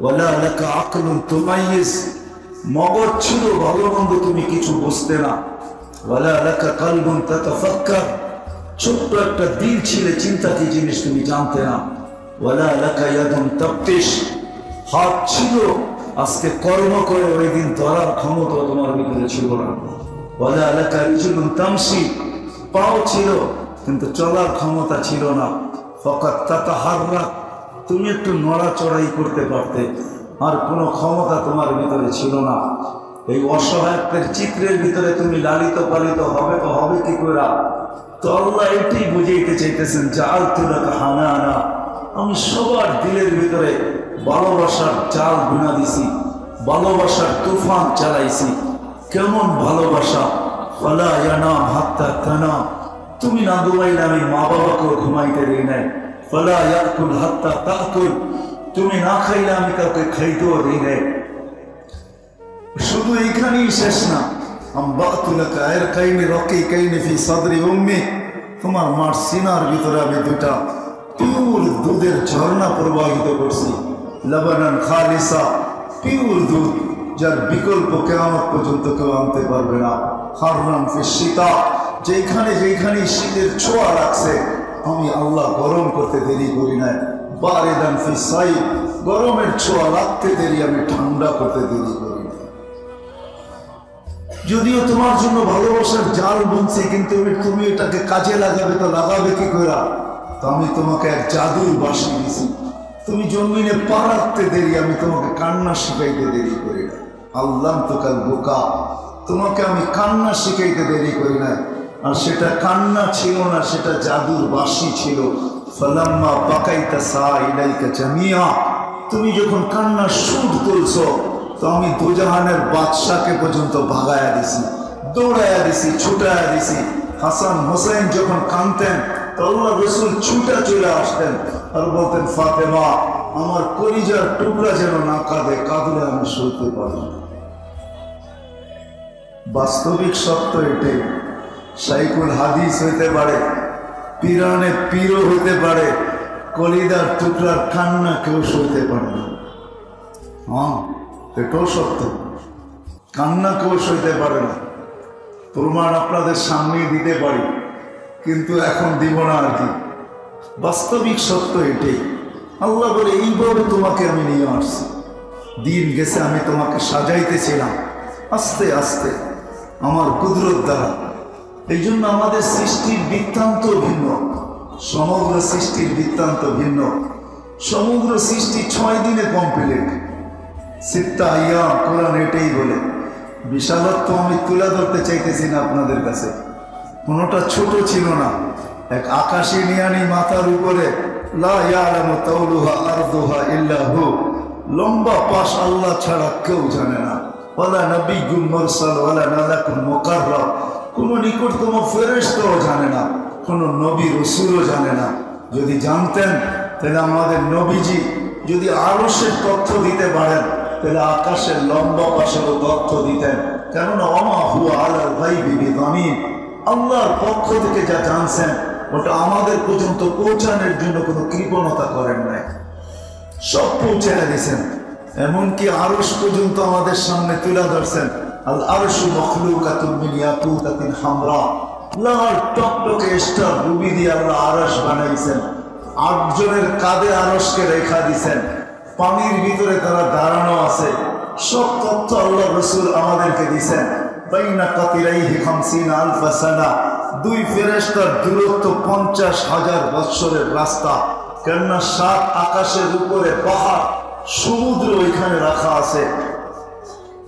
ওয়ালা লাকা আকলুন তুমাইয়িজ, মগজ ছিল ভালো মন্দ তুমি কিছু বুঝতে না। ওয়ালা লাকা কলবুন তাতাফাক্কার, ছোট্ট একটা দিল ছিল, চিন্তা কি জিনিস তুমি জানতে না। ওয়ালা লাকা ইয়াদুন তাবতিশ, হাত ছিল, আজকে কর্ম করে ওই দিন ধরার ক্ষমতা তোমার ভিতরে ছিল না। ওয়ালা লাকা রিজলুন তামশি, পাও ছিল কিন্তু চলার ক্ষমতা ছিল না। ফাকাত তাতাহাররাক, তুমি একটু নড়াচড়াই করতে পারতে, আর কোনো ক্ষমতা তোমার ভিতরে ছিল না। এই অসহায়ত্বের চিত্রের ভিতরে তুমি লালিত পালিত হবে তো হবে কি করে? তো আল্লাহ এটাই বুঝাইতে চাইতেছেন, জাআলতু লাকা হানানা, আমি সবার দিলের ভিতরে ভালোবাসার জাল বুনা দিছি, ভালোবাসার তুফান চালাইছি। কেমন ভালোবাসা? ফালা ইয়ানাম হাত্তা তানাম, তুমি না ঘুমাইলে আমি মা বাবাকেও ঘুমাইতে দিই নাই। ফালা ইয়াকুল হাত্তা তাকুল, তুমি না খাইলে আমি কাউকে খাইতেও দিই নাই। শুধু এইখানেই শেষ না, আম্বাতু লাকা আরকাইনি রাকিকাইনি ফি সাদরি উম্মি, তোমার মার সিনার ভিতরে আমি দুটা পিওর দুধের ঝর্ণা প্রবাহিত করছি। লবনান খালিসা, পিওর দুধ, যার বিকল্প কিয়ামত পর্যন্ত কেউ আনতে পারবে না। হাররাম ফি শীতা, যেখানে যেখানে শীতের ছোঁয়া রাখছে আমি আল্লাহ গরম করতে দেরি করি নাই। বারিদান ফি সাইফ, গরমের ছোঁয়া রাখতে দেরি, আমি ঠান্ডা করতে দেরি করি নাই। যদিও তোমার জন্য ভালোবাসার জাল বুনছি, কিন্তু তুমি এটাকে কাজে লাগাবে তো লাগাবে কি করে? তো আমি তোমাকে এক জাদুর বাঁশি দিছি, তুমি জমিনে পা রাখতে দেরি, আমি তোমাকে কান্না শিখাইতে দেরি করি না। আল্লাহ তো কাল বোকা, তোমাকে আমি কান্না শিখাইতে দেরি করি না। আর সেটা কান্না ছিল না, সেটা জাদুর বাঁশি ছিল। ফালাম্মা বাকাইতা সাইলাইকা জামিয়া, তুমি যখন কান্নার সুর তুলছো তো আমি দুজাহানের বাদশাকে পর্যন্ত ভাগায়া দিছি, দৌড়াইয়া দিছি, ছুটাইয়া দিছি। হাসান হোসেন যখন কাঁদতেন তো আল্লাহ রসুল ছুটা চলে আসতেন আর বলতেন, ফাতেমা আমার কলিজার টুকরা যেন না কাঁদে, কাঁদলে আমি সইতে পারি না। বাস্তবিক সত্য এটাই। শাইখুল হাদিস হইতে পারে, পিরানে পীরও হইতে পারে, কলিজার টুকরার কান্না কেউ সইতে পারে না। হ্যাঁ, এটাও সত্য, কান্না কেউ সইতে পারে না। প্রমাণ আপনাদের সামনেই দিতে পারি, কিন্তু এখন দিব না আর কি। বাস্তবিক সত্য এটাই। আল্লাহ বলে, এইভাবে তোমাকে আমি নিয়ে আসছি, দিন গেছে আমি তোমাকে সাজাইতেছিলাম আস্তে আস্তে আমার কুদরত দ্বারা। এই জন্য আমাদের সৃষ্টির বৃত্তান্ত ভিন্ন, সমগ্র সৃষ্টির বৃত্তান্ত ভিন্ন। সমগ্র সৃষ্টি 6 দিনে কমপ্লিট। সিত্তা আইয়াম, কোরআন এটাই বলে। বিশালত্ব আমি তুলে ধরতে চাইতেছি না আপনাদের কাছে, কোনোটা ছোট ছিল না। এক আকাশী নিয়ানি মাথার উপরে, লা ইয়ালামু তাওলুহা আরদুহা ইল্লা হু, লম্বা পাশ আল্লাহ ছাড়া কেউ জানে না। ওয়ালা নবিয়্যুন মুরসাল ওয়ালা মালাকুন মুকাররম, কোন নিকটতম ফেরেশতাও জানে না, কোন নবী রাসূলও জানে না। যদি জানতেন তাহলে আমাদের নবীজি যদি আরশের তথ্য দিতে পারেন তাহলে আকাশের লম্বা পাশেরও তথ্য দিতেন। কেননা ওমা হুয়া আলাল গায়বি বিযানিন, আল্লাহর পক্ষ থেকে যা জানছেন ওটা আমাদের পর্যন্ত পৌঁছানোর জন্য কোনো কৃপণতা করেন নাই, সব পৌঁছে দিয়েছেন। এমনকি আরশ পর্যন্ত আমাদের সামনে তুলে ধরছেন। আল আরশু মখলুকাতুন মিন ইয়াকুতাতিন হামরা, লাল টকটকে স্টার রুবি দিয়ে আল্লাহ আরশ বানাইছেন। 8 জনের কাঁধে আরশকে রেখা দিয়েছেন, পানির ভিতরে তারা দাঁড়ানো আছে। সব তথ্য আল্লাহ রাসূল আমাদেরকে দিয়েছেন। বাইনা কাতিরাইহি 50 আলফা সানা, 2 ফেরেশতার দূরত্ব 50,000 বৎসরের রাস্তা। কেননা 7 আকাশের উপরে পাহাড়, সমুদ্র ওইখানে রাখা আছে।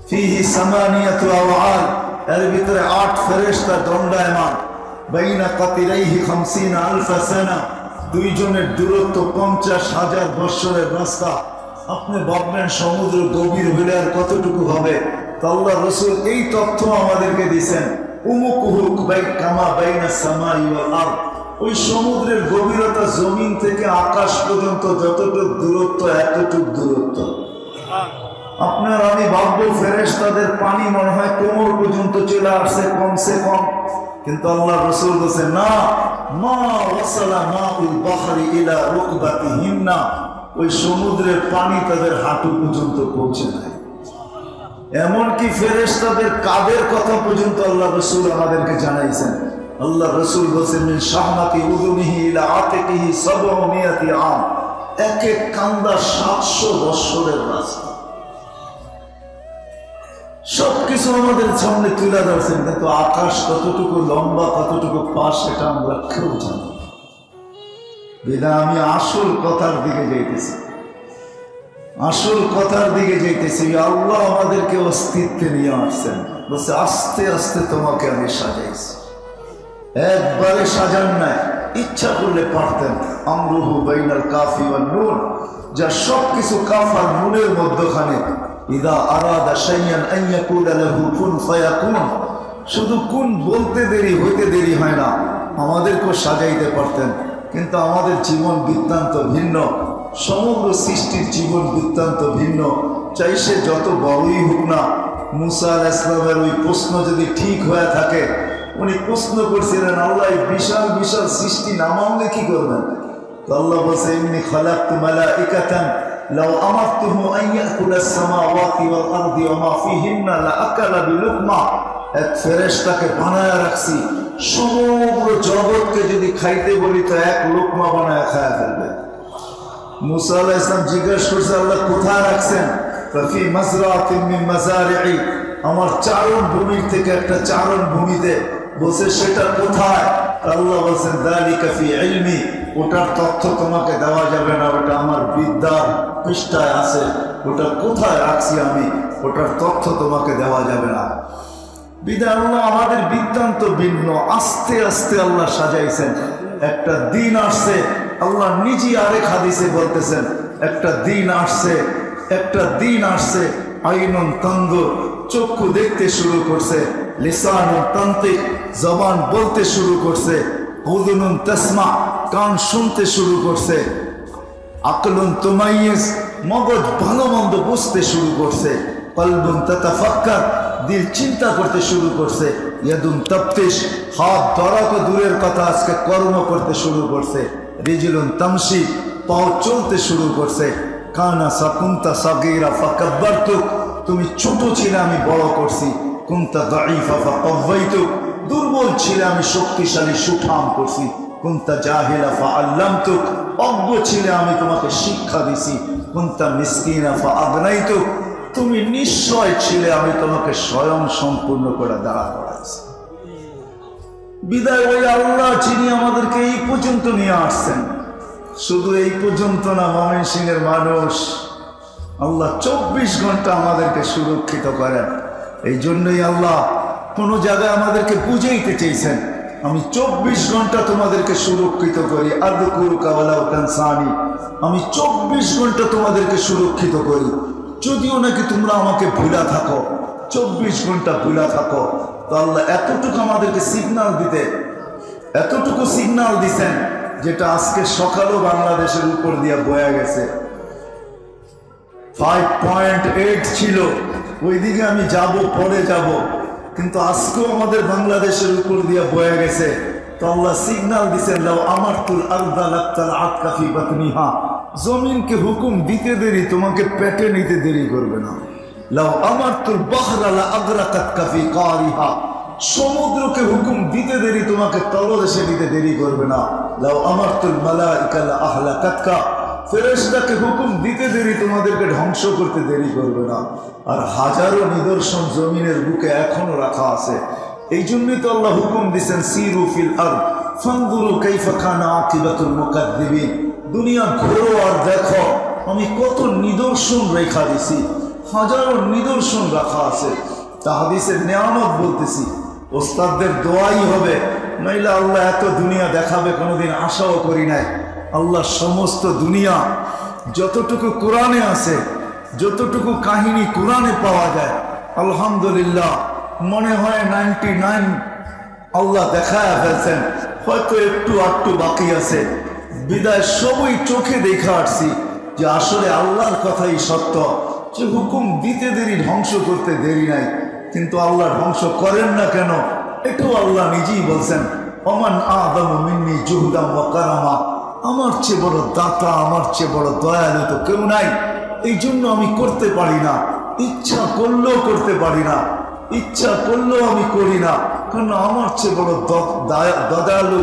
ফিহি সামানিয়াতু আওয়াল, এর ভিতরে 8 ফেরেশতা দণ্ডায়মান। বাইনা কাতিরাইহি 50 আলফা সানা, 2 জনের দূরত্ব 50,000 বৎসরের রাস্তা। আপনি ভাববেন সমুদ্র গভীর হলে আর কতটুকু হবে? আল্লাহ রাসূল এই তথ্য আমাদেরকে দিয়েছেন। উমুকুহুক বাই কামা বাইনা সামাই ওয়াল আরদ, ওই সমুদ্রের গভীরতা জমিন থেকে আকাশ পর্যন্ত যতটুকু দূরত্ব, এতটুকু দূরত্ব। আপনার আমি ভাববো ফেরেশতাদের পানি মনে হয় কোমর পর্যন্ত চলে আসছে কমসে কম, কিন্তু আল্লাহ রাসূল বলেছেন না, মা ওয়াসালা মাউল বাহরি ইলা রুকবাতিহিন্না, ওই সমুদ্রের পানি তাদের হাঁটু পর্যন্ত পৌঁছে নাই। এমনকি ফেরেশতাদের কাঁধের কথা পর্যন্ত আল্লাহ রাসূল আমাদেরকে জানাইছেন। আল্লাহ রাসূল বলেছেন মিন শাহমাতি উযুনিহি ইলা আতিকিহি 700 আম, এক এক কান্দা 700 বৎসরের রাস্তা। সবকিছু আমাদের সামনে তুলে ধরছেন, কিন্তু আকাশ কতটুকু লম্বা, কতটুকু পাশ, সেটা আমরা কেউ জানি। বিধায় আমি আসল কথার দিকে যাইতেছি, আসল কথার দিকে যাইতেছি। আল্লাহ আমাদেরকে অস্তিত্বে নিয়ে আসছেন, বলছে আস্তে আস্তে তোমাকে আমি সাজাইছি। একবারে সাজান নাই, ইচ্ছা করলে পারতেন। আমরুহু বাইনাল কাফি ওয়ান নুন, যা সবকিছু কাফ আর নুনের মধ্যখানে। ইদা আরাদা শাইয়ান আন ইয়াকুলা লাহু কুন ফায়াকুন, শুধু কুন বলতে দেরি, হইতে দেরি হয় না। আমাদেরকেও সাজাইতে পারতেন, কিন্তু আমাদের জীবন বৃত্তান্ত ভিন্ন, সমগ্র সৃষ্টির জীবন বৃত্তান্ত ভিন্ন। চাই সে যত বড়ই হোক না, মুসা আলাইহিস সালামের ওই প্রশ্ন যদি ঠিক হয়ে থাকে, উনি প্রশ্ন করছিলেন আল্লাহ বিশাল বিশাল সৃষ্টি নামালে কি করবেন? তো আল্লাহ বলছে ইন্নী খালাকতু মালাইকাতান লাউ আমারতুহু আন ইয়াকুলাস সামাওয়াতি ওয়াল আরদি ওয়া মা ফিহিন্না লাআকালা বিলুকমা, এক ফেরেশতাকে বানায়া রাখছি, সমগ্র জগৎকে যদি খাইতে বলি তো এক লোকমা বানায়া খায়া ফেলবে। মুসা আলাইহিস সালাম জিজ্ঞাসা করছে আল্লাহ কোথায় রাখছেন? ফি মাজরাতিন মিন মাজারি'i, আমার চারণ ভূমির থেকে একটা চারণ ভূমিতে। বলছে সেটা কোথায়? আল্লাহ বলছেন যালিকা ফি ইলমি, ওটার তথ্য তোমাকে দেওয়া যাবে না, ওটা আমার বিদ্যার পৃষ্ঠায় আছে। ওটা কোথায় রাখছি আমি, ওটার তথ্য তোমাকে দেওয়া যাবে না। বিধায় আল্লাহ আমাদের বৃত্তান্ত ভিন্ন, আস্তে আস্তে আল্লাহ সাজাইছেন। একটা দিন আসছে, আল্লাহ নিজে আরেক হাদিসে বলতেছেন একটা দিন আসছে, একটা দিন আসছে, আইনুন তানদুর, চক্ষু দেখতে শুরু করছে, লিসানুন তানতিক, জবান বলতে শুরু করছে, উযুনুন তাসমা, কান শুনতে শুরু করছে, আকলুন তুমাইয়িজ, মগজ ভালো মন্দ বুঝতে শুরু করছে, কলবুন তাতাফাক্কার, দিল চিন্তা করতে শুরু করছে, ইয়াদুন তাফতিশ, হাত ধরা তো দূরের কথা আজকে কর্ম করতে শুরু করছে, রিজলুন তামশি, পাও চলতে শুরু করছে, কানা সাকুনতা সাগীরা ফাকাব্বারতুক, তুমি ছোট ছিলে আমি বড় করছি, কুনতা দাঈফা ফাকাওয়াইতুক, দুর্বল ছিলে আমি শক্তিশালী সুঠাম করছি, কুনতা জাহিলা ফাআল্লামতুক, অজ্ঞ ছিলে আমি তোমাকে শিক্ষা দিছি, কুনতা মিসকিনা ফাআগনাইতুক, তুমি নিশ্চয় ছিলে আমি তোমাকে স্বয়ং সম্পূর্ণ করে দাঁড়া করাইছি। বিদায় ওই আল্লাহ যিনি আমাদেরকে এই পর্যন্ত নিয়ে আসছেন, শুধু এই পর্যন্ত না, ময়মনসিংহের মানুষ আল্লাহ 24 ঘন্টা আমাদেরকে সুরক্ষিত করেন। এই জন্যই আল্লাহ কোনো জায়গায় আমাদেরকে বুঝাইতে চেয়েছেন, আমি 24 ঘন্টা তোমাদেরকে সুরক্ষিত করি। আযকুরুকা ওয়ালাউ তানসানি, আমি 24 ঘন্টা তোমাদেরকে সুরক্ষিত করি, যদিও নাকি তোমরা আমাকে ভুলা থাকো, 24 ঘন্টা ভুলা থাকো। তো আল্লাহ এতটুকু আমাদেরকে সিগন্যাল দিতে, এতটুকু সিগন্যাল দিছেন যেটা আজকে সকালও বাংলাদেশের উপর দিয়ে বয়ে গেছে। 5.8 ছিল, ওইদিকে আমি যাব, পরে যাব, কিন্তু আজকেও আমাদের বাংলাদেশের উপর দিয়ে বয়ে গেছে। তো আল্লাহ সিগন্যাল দিচ্ছেন, লাউ আমারতুল আরদা লাত্তালআতকা ফি বাতনিহা, জমিনকে হুকুম দিতে দেরি তোমাকে পেটে নিতে দেরি করবে না। লাউ আমারতুল বাহরা লাআগরাকাতকা ফি কারিহা, সমুদ্রকে হুকুম দিতে দেরি তোমাকে তলদেশে নিতে দেরি করবে না। লাউ আমারতুল মালাইকা লাআহলাকাতকা, ফেরেশতাকে হুকুম দিতে দেরি তোমাদেরকে ধ্বংস করতে দেরি করবে না। আর হাজারো নিদর্শন জমিনের বুকে এখনো রাখা আছে। এই জন্যই তো আল্লাহ হুকুম দিচ্ছেন, সিরু ফিল আরদ ফানজুরু কাইফা কানা আকিবাতুল মুকাদ্দিবিন, দুনিয়া ঘোরো আর দেখো আমি কত নিদর্শন রেখা দিছি, হাজারো নিদর্শন রাখা আছে। তা হাদিসের নিয়ামত বলতেছি, ওস্তাদদের দোয়াই হবে, নইলে আল্লাহ এত দুনিয়া দেখাবে কোনোদিন আশাও করি নাই। আল্লাহ সমস্ত দুনিয়া যতটুকু কোরআনে আছে, যতটুকু কাহিনী কোরআনে পাওয়া যায়, আলহামদুলিল্লাহ মনে হয় 99 আল্লাহ দেখায় ফেলছেন, হয়তো একটু আটটু বাকি আছে। বিদায় সবই চোখে দেখা আসছি যে আসলে আল্লাহর কথাই সত্য, যে হুকুম দিতে দেরি ধ্বংস করতে দেরি নাই। কিন্তু আল্লাহ ধ্বংস করেন না কেন, এটাও আল্লাহ নিজেই বলছেন, ওমান আযামু মিন্নি জুহদাম ওয়া কারামা, আমার চেয়ে বড় দাতা, আমার চেয়ে বড় দয়ালু তো কেউ নাই। এই জন্য আমি করতে পারি না, ইচ্ছা করলেও করতে পারি না, ইচ্ছা করলেও আমি করি না, কারণ আমার চেয়ে বড় দয়ালু,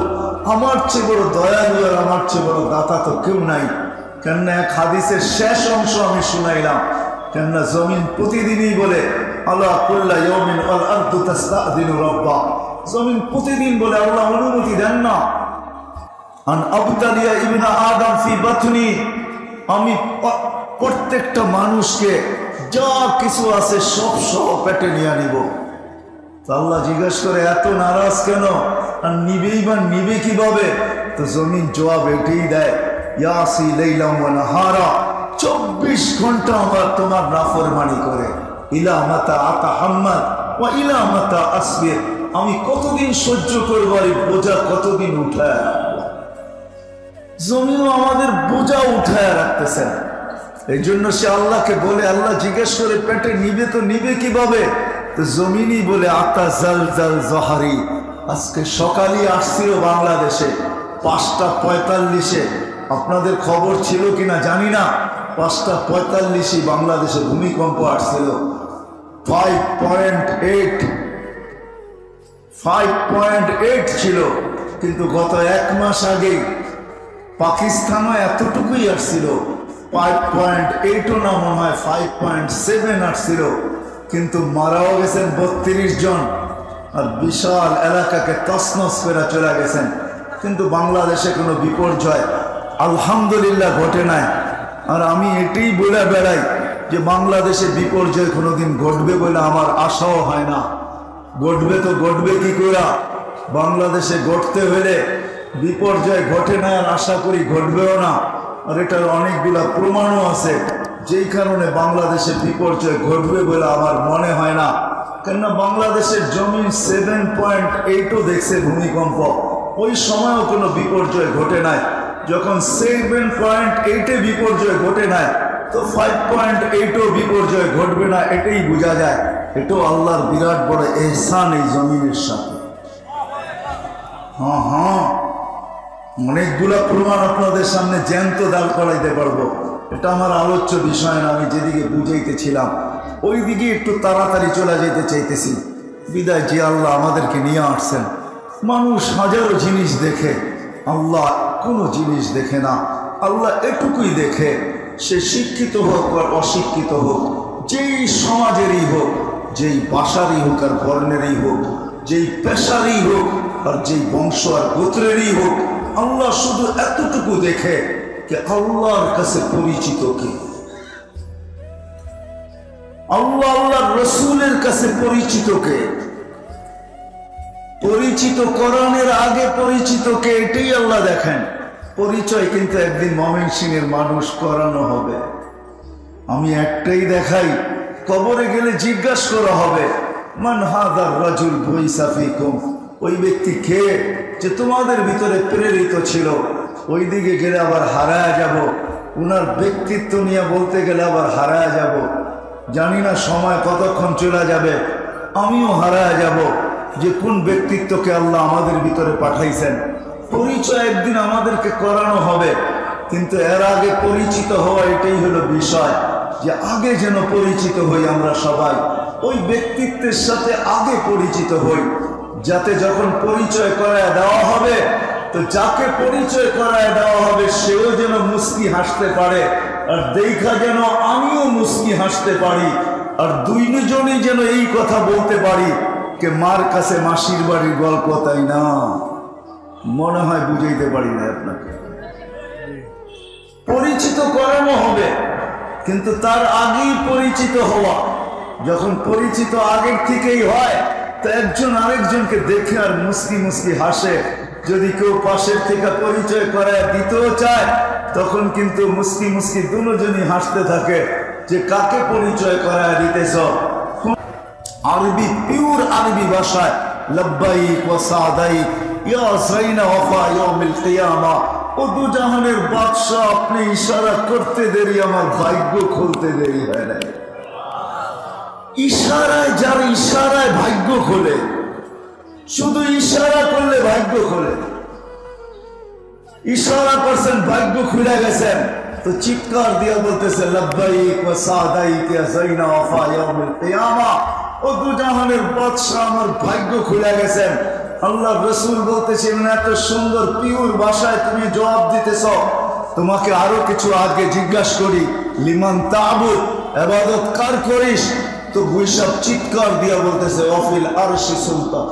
আমার চেয়ে বড় দয়ালু আর আমার চেয়ে বড় দাতা তো কেউ নাই। কেননা এক হাদিসের শেষ অংশ আমি শুনাইলাম, কেননা জমিন প্রতিদিনই বলে আল্লাহ কুল্লা ইয়াউমিন ওয়াল আরদু তাস্তাযিনু রাব্বা, জমিন প্রতিদিন বলে আল্লাহ অনুমতি দেন না। আন আবতালিয়া ইবনা আদম ফি বাতনি, আমি প্রত্যেকটা মানুষকে যা কিছু আছে সব সহ পেটে নিয়ে নিব। আল্লাহ জিজ্ঞেস করে এত নারাজ কেন, আর নিবেই বা নিবে কিভাবে? তো জমিন জবাব এটাই দেয়, ইয়াসি লাইলাম ওয়া নাহারা, 24 ঘন্টা আমার তোমার নাফরমানি করে। ইলা মাতা আতাহাম্মাদ ওয়া ইলা মাতা আসবির, আমি কতদিন সহ্য করব, আর বোঝা কতদিন উঠায় রাখবো। জমিনও আমাদের বোঝা উঠায় রাখতেছেন। এই জন্য সে আল্লাহকে বলে, আল্লাহ জিজ্ঞেস করে পেটে নিবে তো নিবে কিভাবে? তো জমিনই বলে আতা জাল জাল জহারি, আজকে সকালই আসছিল বাংলাদেশে 5:45, আপনাদের খবর ছিল কিনা জানি না, 5:45 বাংলাদেশে ভূমিকম্প আসছিল। 5.8 ছিল। কিন্তু গত 1 মাস আগে পাকিস্তানও এতটুকুই আসছিল, 5.8ও না মনে হয় 5.7 আসছিল। কিন্তু মারাও গেছেন 32 জন, আর বিশাল এলাকাকে তছনছ করে চলে গেছেন। কিন্তু বাংলাদেশে কোনো বিপর্যয় আলহামদুলিল্লাহ ঘটে নাই। আর আমি এটাই বলে বেড়াই যে বাংলাদেশে বিপর্যয় কোনোদিন ঘটবে বলে আমার আশাও হয় না। ঘটবে তো ঘটবে কি করে? বাংলাদেশে ঘটতে হলে বিপর্যয় ঘটে না, আর আশা করি ঘটবেও না। আর এটার অনেকগুলা প্রমাণও আছে, যেই কারণে বাংলাদেশে বিপর্যয় ঘটবে বলে আমার মনে হয় না। কেননা বাংলাদেশের জমিন 7.8ও দেখছে ভূমিকম্প, ওই সময়ও কোনো বিপর্যয় ঘটে নাই। যখন 7.8-এ বিপর্যয় ঘটে নাই, তো 5.8ও বিপর্যয় ঘটবে না, এটাই বোঝা যায়। এটাও আল্লাহর বিরাট বড় এহসান এই জমিনের সাথে। হ্যাঁ, অনেকগুলা প্রমাণ আপনাদের সামনে জ্যান্ত দাঁড় করাইতে পারবো। এটা আমার আলোচ্য বিষয় না, আমি যেদিকে বুঝাইতেছিলাম ওই দিকে একটু তাড়াতাড়ি চলে যেতে চাইতেছি। বিদায় যে আল্লাহ আমাদেরকে নিয়ে আসছেন। মানুষ হাজারো জিনিস দেখে, আল্লাহ কোনো জিনিস দেখে না। আল্লাহ এটুকুই দেখে, সে শিক্ষিত হোক আর অশিক্ষিত হোক, যেই সমাজেরই হোক, যেই ভাষারই হোক আর বর্ণেরই হোক, যেই পেশারই হোক আর যেই বংশ আর গোত্রেরই হোক, আল্লাহ শুধু এতটুকু দেখে যে আল্লাহর কাছে পরিচিত কে, আল্লাহ আল্লাহর রসুলের কাছে পরিচিত কে, পরিচিত কোরআনের আগে পরিচিত কে, এটাই আল্লাহ দেখেন। পরিচয় কিন্তু একদিন ময়মনসিংহের মানুষ করানো হবে। আমি একটাই দেখাই, কবরে গেলে জিজ্ঞাসা করা হবে, মান হাদার রাজুল বুইসা ফিকুম, ওই ব্যক্তি কে যে তোমাদের ভিতরে প্রেরিত ছিল। ওই দিকে গেলে আবার হারায়া যাব, উনার ব্যক্তিত্ব নিয়ে বলতে গেলে আবার হারায়া যাব। জানি না সময় কতক্ষণ চলে যাবে। আমিও হারায় যাব যে কোন ব্যক্তিত্বকে আল্লাহ আমাদের ভিতরে পাঠাইছেন। পরিচয় একদিন আমাদেরকে করানো হবে, কিন্তু এর আগে পরিচিত হওয়া এটাই হলো বিষয়, যে আগে যেন পরিচিত হই আমরা সবাই, ওই ব্যক্তিত্বের সাথে আগে পরিচিত হই, যাতে যখন পরিচয় করায় দেওয়া হবে তো যাকে পরিচয় করায় দেওয়া হবে সেও যেন মুস্কি হাসতে পারে, আর দেখা যেন আমিও মুস্কি হাসতে পারি, আর দুইজনই যেন এই কথা বলতে পারি যে মার কাছে মাসির বাড়ির গল্প, তাই না? মনে হয় বুঝাইতে পারি না আপনাকে। পরিচিত করানো হবে, কিন্তু তার আগেই পরিচিত হওয়া। যখন পরিচিত আগের থেকেই হয় তো একজন আরেকজনকে দেখে আর মুস্কি মুস্কি হাসে। যদি কেউ পাশের থেকে পরিচয় করায় দিতেও চায় তখন কিন্তু মুস্কি মুস্কি দুজনই হাসতে থাকে যে কাকে পরিচয় করায় দিতেছ। আরবি, পিওর আরবি ভাষায় লব্বাইক ওয়া সাদাইক ইয়া যাইনা ওয়াফা ইয়াউমিল কিয়ামা, ও দু জাহানের বাদশা, আপনি ইশারা করতে দেরি আমার ভাগ্য খুলতে দেরি হয় না। ইশারায়, যার ইশারায় ভাগ্য খোলে, শুধু ইশারা করলে ভাগ্য খোলে। ইশারা করছেন, ভাগ্য খুলে গেছেন, তো চিৎকার দিয়ে বলতেছে লব্বাইক ওয়া সাদাইক ইয়া যাইনা ওয়াফা ইয়াউমিল কিয়ামা, ও দু জাহানের বাদশা আমার ভাগ্য খুলে গেছেন। আল্লাহ রাসূল বলতেছেন, এত সুন্দর পিওর ভাষায় তুমি জবাব দিতেছ, তোমাকে আরো কিছু আগে জিজ্ঞাসা করি, লিমান তা'বুদ, ইবাদত কার করিস? তো গুইসব চিৎকার দিয়া বলতেছে ওয়াফিল আরশি সুলতান,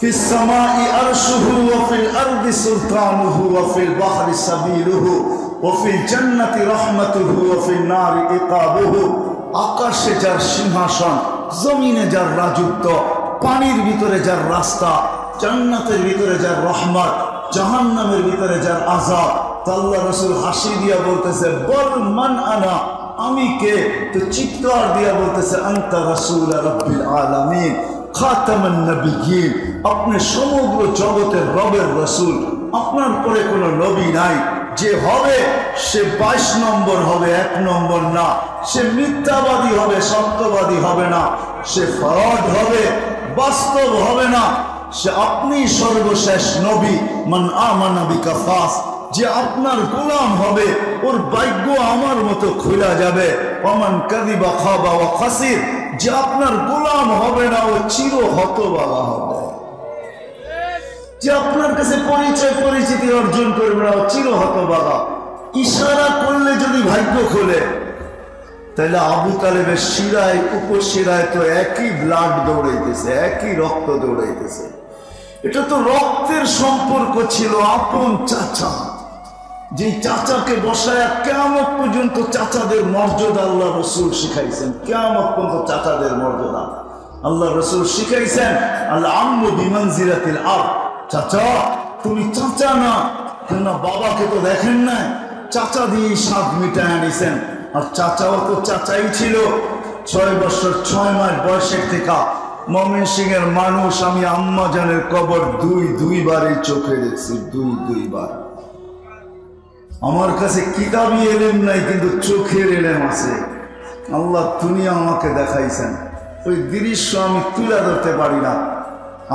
ফিস সামাই আরশুহু ওয়া ফিল আরদি সুলতানুহু ওয়া ফিল বাহরি সাবিলুহু ওয়া ফিল জান্নাতি রাহমাতুহু ওয়া ফিল নারি ইকাবুহু। আকাশে যার সিংহাসন, জমিনে যার রাজত্ব, পানির ভিতরে যার রাস্তা, জান্নাতের ভিতরে যার রহমত, জাহান্নামের ভিতরে যার আযাব। আল্লাহ রাসূল হাসি দিয়া বলতেছে বল মান আনা, আমি কে? তো চিৎকার দিয়া বলতেছে আনতা রাসূল রাব্বিল আলামিন খাতামান নবিয়্যিন, আপনি সমগ্র জগতের রবের রাসূল, আপনার পরে কোনো নবী নাই। যে হবে সে 22 নম্বর হবে, 1 নম্বর না। সে মিথ্যাবাদী হবে, সত্যবাদী হবে না। সে ফরড হবে, বাস্তব হবে না। সে আপনি সর্বশেষ নবী। মান আমানা বিকা ফাস, যে আপনার গোলাম হবে ওর ভাগ্য আমার মতো খোলা যাবে। ওমান কাযিবা খাবা ওয়া খাসির, যে আপনার গোলাম হবে না ও চির হতভাগা হবে। যে আপনার কাছে পরিচয় পরিচিতি অর্জন করবে না ও চির হতভাগা। ইশারা করলে যদি ভাগ্য খোলে, তাহলে আবু তালেবের শিরায় উপশিরায় তো একই ব্লাড দৌড়াইতেছে, একই রক্ত দৌড়াইতেছে। এটা তো রক্তের সম্পর্ক ছিল, আপন চাচা। যে চাচাকে বসায় কিয়ামত পর্যন্ত চাচাদের মর্যাদা আল্লাহ রাসূল শিখাইছেন। কিয়ামত পর্যন্ত চাচাদের মর্যাদা আল্লাহ রাসূল শিখাইছেন। আল আম্মু বিমানজিলাতিল আব, চাচা তুমি চাচা না, কেন বাবাকে তো দেখেন না, চাচা দিয়ে স্বাদ মিটায় আনিছেন। আর চাচাও তো চাচাই ছিল। 6 বছর 6 মাস বয়সের থেকে ময়মনসিংহের মানুষ, আমি আম্মা জানের কবর দুইবারই চোখে দেখছি, দুইবার। আমার কাছে কিতাবি এলেম নাই, কিন্তু চোখের এলেম আছে। আল্লাহ দুনিয়া আমাকে দেখাইছেন, ওই দৃশ্য আমি তুলে ধরতে পারি না।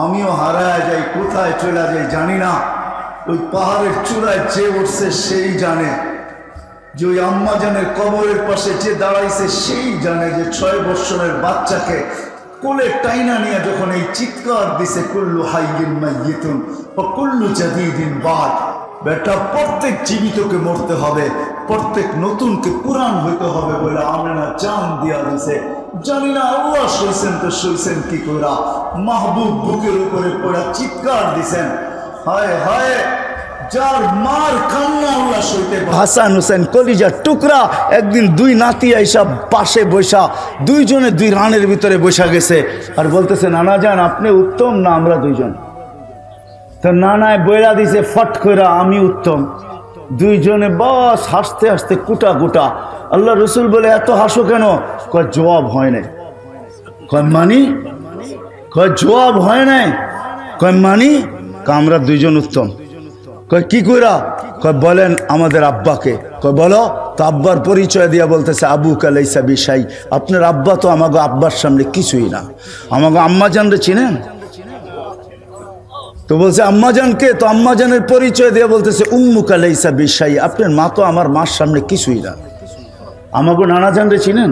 আমিও হারায় যাই, কোথায় চলে যাই জানি না। ওই পাহাড়ের চূড়ায় যে উঠছে সেই জানে, যে ওই আম্মা জানের কবরের পাশে যে দাঁড়াইছে সেই জানে, যে 6 বছরের বাচ্চাকে কোলে টাইনা নিয়ে যখন এই চিৎকার দিছে কুল্লু হাইয়িন মাইয়িতুন ওয়া কুল্লু জাদীদিন বাদ। বেটা, প্রত্যেক জীবিতকে মরতে হবে, প্রত্যেক নতুনকে পুরান হইতে হবে বলে আমেনা জান দিয়া দিছে। জানি না আল্লাহ সইছেন তো সইছেন কি কইরা। মাহবুব বুকের উপরে পড়া চিৎকার দিছেন, হায় হায়, যার মার কান্না আল্লাহ সইতে। হাসান হোসেন কলিজার টুকরা একদিন 2 নাতি আইসা পাশে বৈশা, দুইজনে 2 রানের ভিতরে বসা গেছে আর বলতেছে নানা জান আপনি উত্তম না আমরা দুইজন? তো নানায় বইরা দিছে ফট কইরা আমি উত্তম। দুইজনে বাস হাসতে হাসতে কুটা কুটা। আল্লাহ রসুল বলে এত হাসো কেন? কয় জবাব হয় নাই। কয় মানি? কয় জবাব হয় নাই। কয় মানি? আমরা দুইজন উত্তম। কয় কি কইরা? কয় বলেন আমাদের আব্বাকে। কয় বলো। তো আব্বার পরিচয় দিয়া বলতেছে আবু কালাইসা বিশাই, আপনার আব্বা তো আমাকে আব্বার সামনে কিছুই না। আমাকে আম্মাজানরে চিনেন? তো বলছে আম্মাজানকে? তো আম্মাজানের পরিচয় দিয়ে বলতেছে উম্মু কালাইসা বিশাই, আপনার মা তো আমার মার সামনে কিছুই না। আমাকে নানাজানরে চিনেন?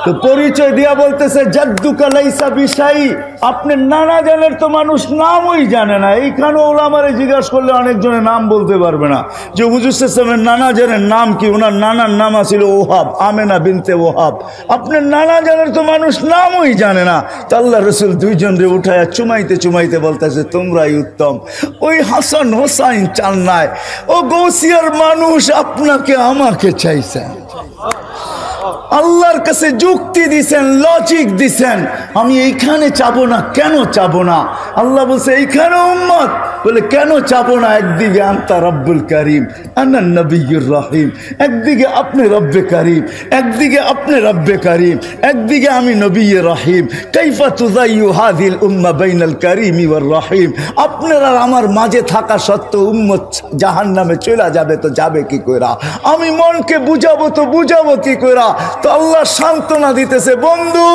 তো পরিচয় দিয়া বলতেছে জাদ্দু কালাইসা বিশাই, আপনার নানা জানের তো মানুষ নামই জানে না। এইখানে ওলামারে জিজ্ঞাসা করলে অনেকজনের নাম বলতে পারবে না যে হুজুর সাল্লাল্লাহু নানা জানের নাম কি। ওনার নানার নাম ছিল ওহাব, আমেনা বিনতে ওহাব। আপনার নানা জানের তো মানুষ নামই জানে না। তো আল্লাহ রসুল দুইজনরে উঠায় চুমাইতে চুমাইতে বলতেছে তোমরাই উত্তম। ওই হাসান হোসাইন চান নাই, ও গৌসিয়ার মানুষ আপনাকে আমাকে চাইছেন। আল্লাহর কাছে যুক্তি দিছেন, লজিক দিছেন, আমি এইখানে চাবো না। কেন চাবো না? আল্লাহ বলছে এইখানে উম্মত, বলে কেন চাবো না? একদিকে আনতা রব্বুল করিম আনা নবিয়্যুর রহিম, একদিকে আপনি রব্বে করিম, একদিকে আপনি রব্বে করিম, একদিকে আমি নবিয়্যে রহিম। কাইফা তুযাইয়ু হাযিল উম্মাহ বাইনাল করিমি ওয়ার রহিম। আপনারা আমার মাঝে থাকা সত্ত্বেও উম্মত জাহান্নামে চলে যাবে, তো যাবে কি কইরা? আমি মনকে বুঝাবো তো বুঝাবো কি কইরা? তো আল্লাহ সান্ত্বনা দিতেছে, বন্ধু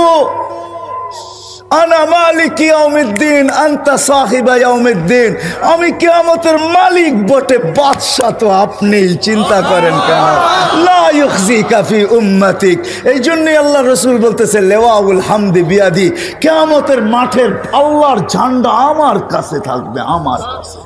আনা মালিক ইয়াউমিদ্দিন আনতা সাহিবা ইয়াউমিদ্দিন, আমি কিয়ামতের মালিক বটে, বাদশা তো আপনিই। চিন্তা করেন কেন? লা ইউখজিকা ফি উম্মতিক। এই জন্যই আল্লাহ রসুল বলতেছে লেওয়াউল হামদি বিয়াদি, কিয়ামতের মাঠের আল্লাহর ঝান্ডা আমার কাছে থাকবে, আমার কাছে।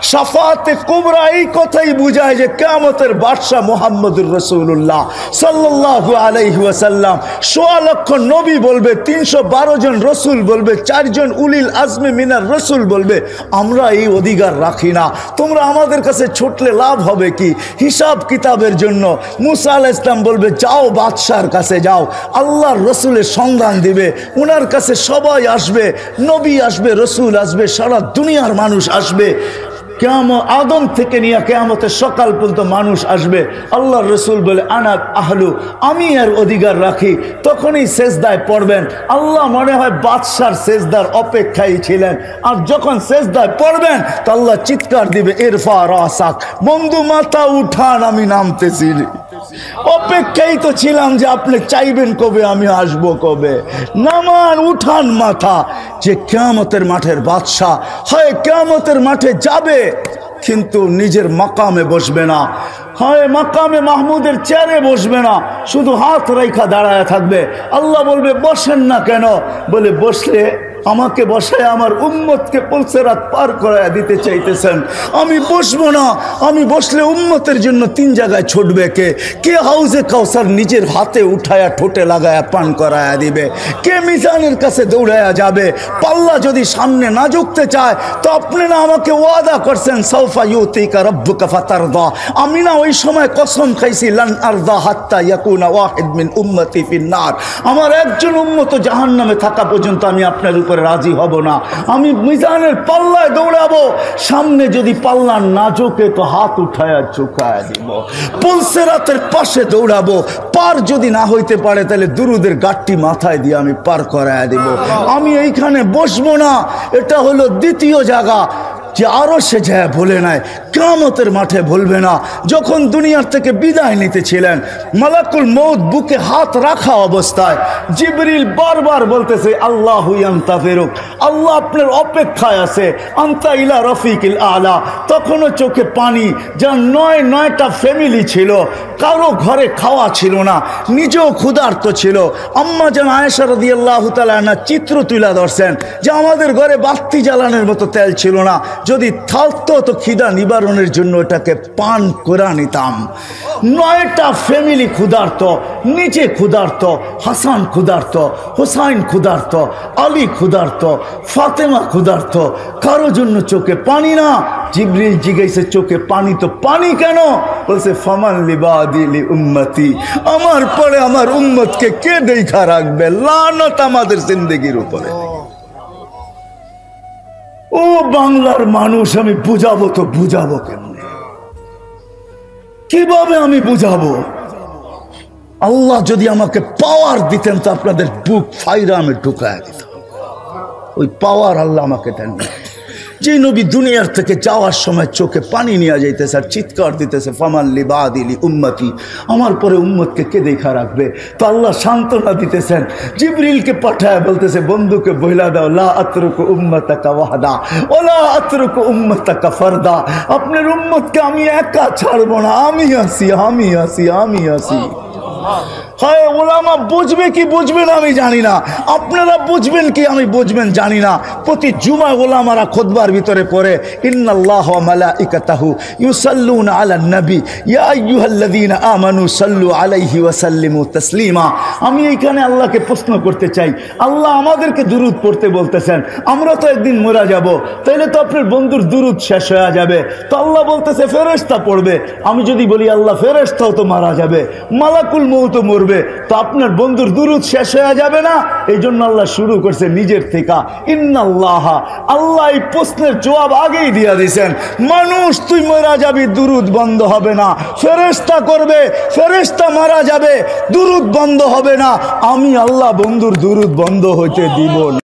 শাফাতে কুবরা এই কথাই বুঝায় যে কিয়ামতের বাদশা মুহাম্মদুর রাসূলুল্লাহ সাল্লাল্লাহু আলাইহি ওয়াসাল্লাম। ১৬ লক্ষ নবী বলবে, ৩১২ জন রসুল বলবে, ৪ জন উলিল আজমে মিনার রসুল বলবে, আমরা এই অধিকার রাখি না। তোমরা আমাদের কাছে ছুটলে লাভ হবে কি? হিসাব কিতাবের জন্য মুসা আলাইহিস সালাম বলবে যাও বাদশার কাছে যাও, আল্লাহর রসুলের সন্ধান দিবে, ওনার কাছে সবাই আসবে, নবী আসবে, রসুল আসবে, সারা দুনিয়ার মানুষ আসবে। কিয়ামত আদম থেকে নিয়ে কিয়ামতের সকাল পর্যন্ত মানুষ আসবে। আল্লাহর রসুল বলে আনা আহলু, আমি এর অধিকার রাখি। তখনই সেজদায় পড়বেন। আল্লাহ মনে হয় বাদশার সেজদার অপেক্ষায় ছিলেন। আর যখন সেজদায় পড়বেন তো আল্লাহ চিৎকার দিবে ইরফা রাসাক, বন্ধু মাথা উঠান, আমি নামতেছি। অপেক্ষাই তো ছিলাম যে আপনি চাইবেন কবে, আমি আসবো কবে। নামান, উঠান মাথা। যে কিয়ামতের মাঠের বাদশা হয় কিয়ামতের মাঠে যাবে, কিন্তু নিজের মাকামে বসবে না, হয় মাকামে মাহমুদের চেয়ারে বসবে না, শুধু হাত রেখা দাঁড়ায় থাকবে। আল্লাহ বলবে বসেন না কেন? বলে বসলে আমাকে বসায় আমার উম্মতকে পুলসিরাত পার করায় দিতে চাইতেছেন, আমি বসবো না। আমি বসলে উম্মতের জন্য 3 জায়গায় ছুটবে কে? কে হাউজে কাউসার নিজের হাতে উঠায়া ঠোঁটে লাগায়া পান করায়া দিবে? কে মিজানের কাছে দৌড়ায়া যাবে? পাল্লা যদি সামনে না ঝুঁকতে চায় তো আপনি না আমাকে ওয়াদা করছেন সাউফা ইউতিকা রাব্বুকা ফাতারদা, আমি না ওই সময় কসম খাইছি লান আরদা হাত্তা ইয়াকুনা ওয়াহিদ মিন উম্মতি ফিন্নার, আমার একজন উম্মত জাহান্নামে থাকা পর্যন্ত আমি আপনার উপরে রাজি হব না। আমি মিজানের পাল্লায় দৌড়াবো, সামনে যদি পাল্লা না ঝুঁকে তো হাত উঠায়া ঝুঁকায় দিব। পুলসিরাতের পাশে দৌড়াবো, পার যদি না হইতে পারে তাহলে দুরুদের গাট্টি মাথায় দিয়ে আমি পার করায় দিব। আমি এইখানে বসবো না। এটা হলো দ্বিতীয় জায়গা যে আরো সে যায় বলে নাই, কিয়ামতের মাঠে বলবে না। যখন দুনিয়ার থেকে বিদায় নিতেছিলেন, মালাকুল মউত বুকে হাত রাখা অবস্থায় জিবরিল বারবার বলতেছে আল্লাহু ইয়ান্তাফিরুক, আল্লাহ আপনার অপেক্ষায় আছে, আনতা ইলা রফিকিল আলা। তখনও চোখে পানি। যার 9টা ফ্যামিলি ছিল, কারো ঘরে খাওয়া ছিল না, নিজেও ক্ষুধার্ত ছিল। আম্মা জান আয়েশা রাদিয়াল্লাহু তাআলা আনহা চিত্র তুলে ধরছেন যে আমাদের ঘরে বাতি জ্বালানোর মতো তেল ছিল না, যদি থাকতো তো খিদা নিবারণের জন্য এটাকে পান করে নিতাম। 9টা ফ্যামিলি ক্ষুধার্ত, নিচে ক্ষুধার্ত, হাসান ক্ষুধার্ত, হুসাইন ক্ষুধার্ত, আলী ক্ষুধার্ত, ফাতেমা ক্ষুধার্ত, কারো জন্য চোখে পানি না। জিবরিল জিজ্ঞাসা চোখে পানি তো পানি কেন? বলছে ফামান লিবাদি লি উম্মতি, আমার পরে আমার উম্মতকে কে দেখা রাখবে? লানত আমাদের জিন্দেগির উপরে। ও বাংলার মানুষ, আমি বুঝাবো তো বুঝাবো কেমনে? কিভাবে আমি বুঝাবো? আল্লাহ যদি আমাকে পাওয়ার দিতেন তো আপনাদের বুক ফাইরা আমি ঢুকায় দিতাম। ওই পাওয়ার আল্লাহ আমাকে দেন। যে নবী দুনিয়ার থেকে যাওয়ার সময় চোখে পানি নিয়ে যাইতেছে আর চিৎকার দিতেছে ফামাল্লি বাদিলি উম্মতি, আমার পরে উম্মতকে কে দেখা রাখবে। তো আল্লাহ সান্ত্বনা দিতেছেন, জিবরিলকে পাঠায় বলতেছে বন্ধুকে বইলা দাও লা আতরুকু উম্মতাকা ওয়াহদা ওয়ালা আতরুকু উম্মতাকা ফারদা, আপনার উম্মতকে আমি একা ছাড়বো না, আমি আছি আমি আছি আমি আছি। হয় ওলামা বুঝবে কি বুঝবে না আমি জানি না, আপনারা বুঝবেন কি আমি বুঝবেন জানি না। প্রতি জুমা ওলামারা খুতবার ভিতরে পড়ে ইন্নাল্লাহ ওয়া মালাইকাতাহু ইউসাল্লুনা আলান নবী ইয়া আইয়ুহাল্লাযীনা আমানু সাল্লু আলাইহি ওয়া সাল্লিমু তাসলিমা। আমি এইখানে আল্লাহকে প্রশ্ন করতে চাই, আল্লাহ আমাদেরকে দুরূদ পড়তে বলতেছেন, আমরা তো একদিন মরে যাব, তাইলে তো আপনার বন্ধুর দুরূদ শেষ হয়ে যাবে। তো আল্লাহ বলতেছে ফেরেশতা পড়বে। আমি যদি বলি আল্লাহ ফেরেশতাও তো মারা যাবে, মালাকুল মউতও মরবে, তো আপনার বন্ধুর দুরূদ শেষ হয়ে যাবে না? এই জন্য আল্লাহ শুরু করছে নিজের থেকে ইন্নাল্লাহ। আল্লাহ এই প্রশ্নের জবাব আগেই দিয়ে দিয়েছেন, মানুষ তুই মারা যাবি, দুরূদ বন্ধ হবে না। ফেরেশতা করবে, ফেরেশতা মারা যাবে, দুরূদ বন্ধ হবে না। আমি আল্লাহ বন্ধুর দুরূদ বন্ধ হইতে দিব না।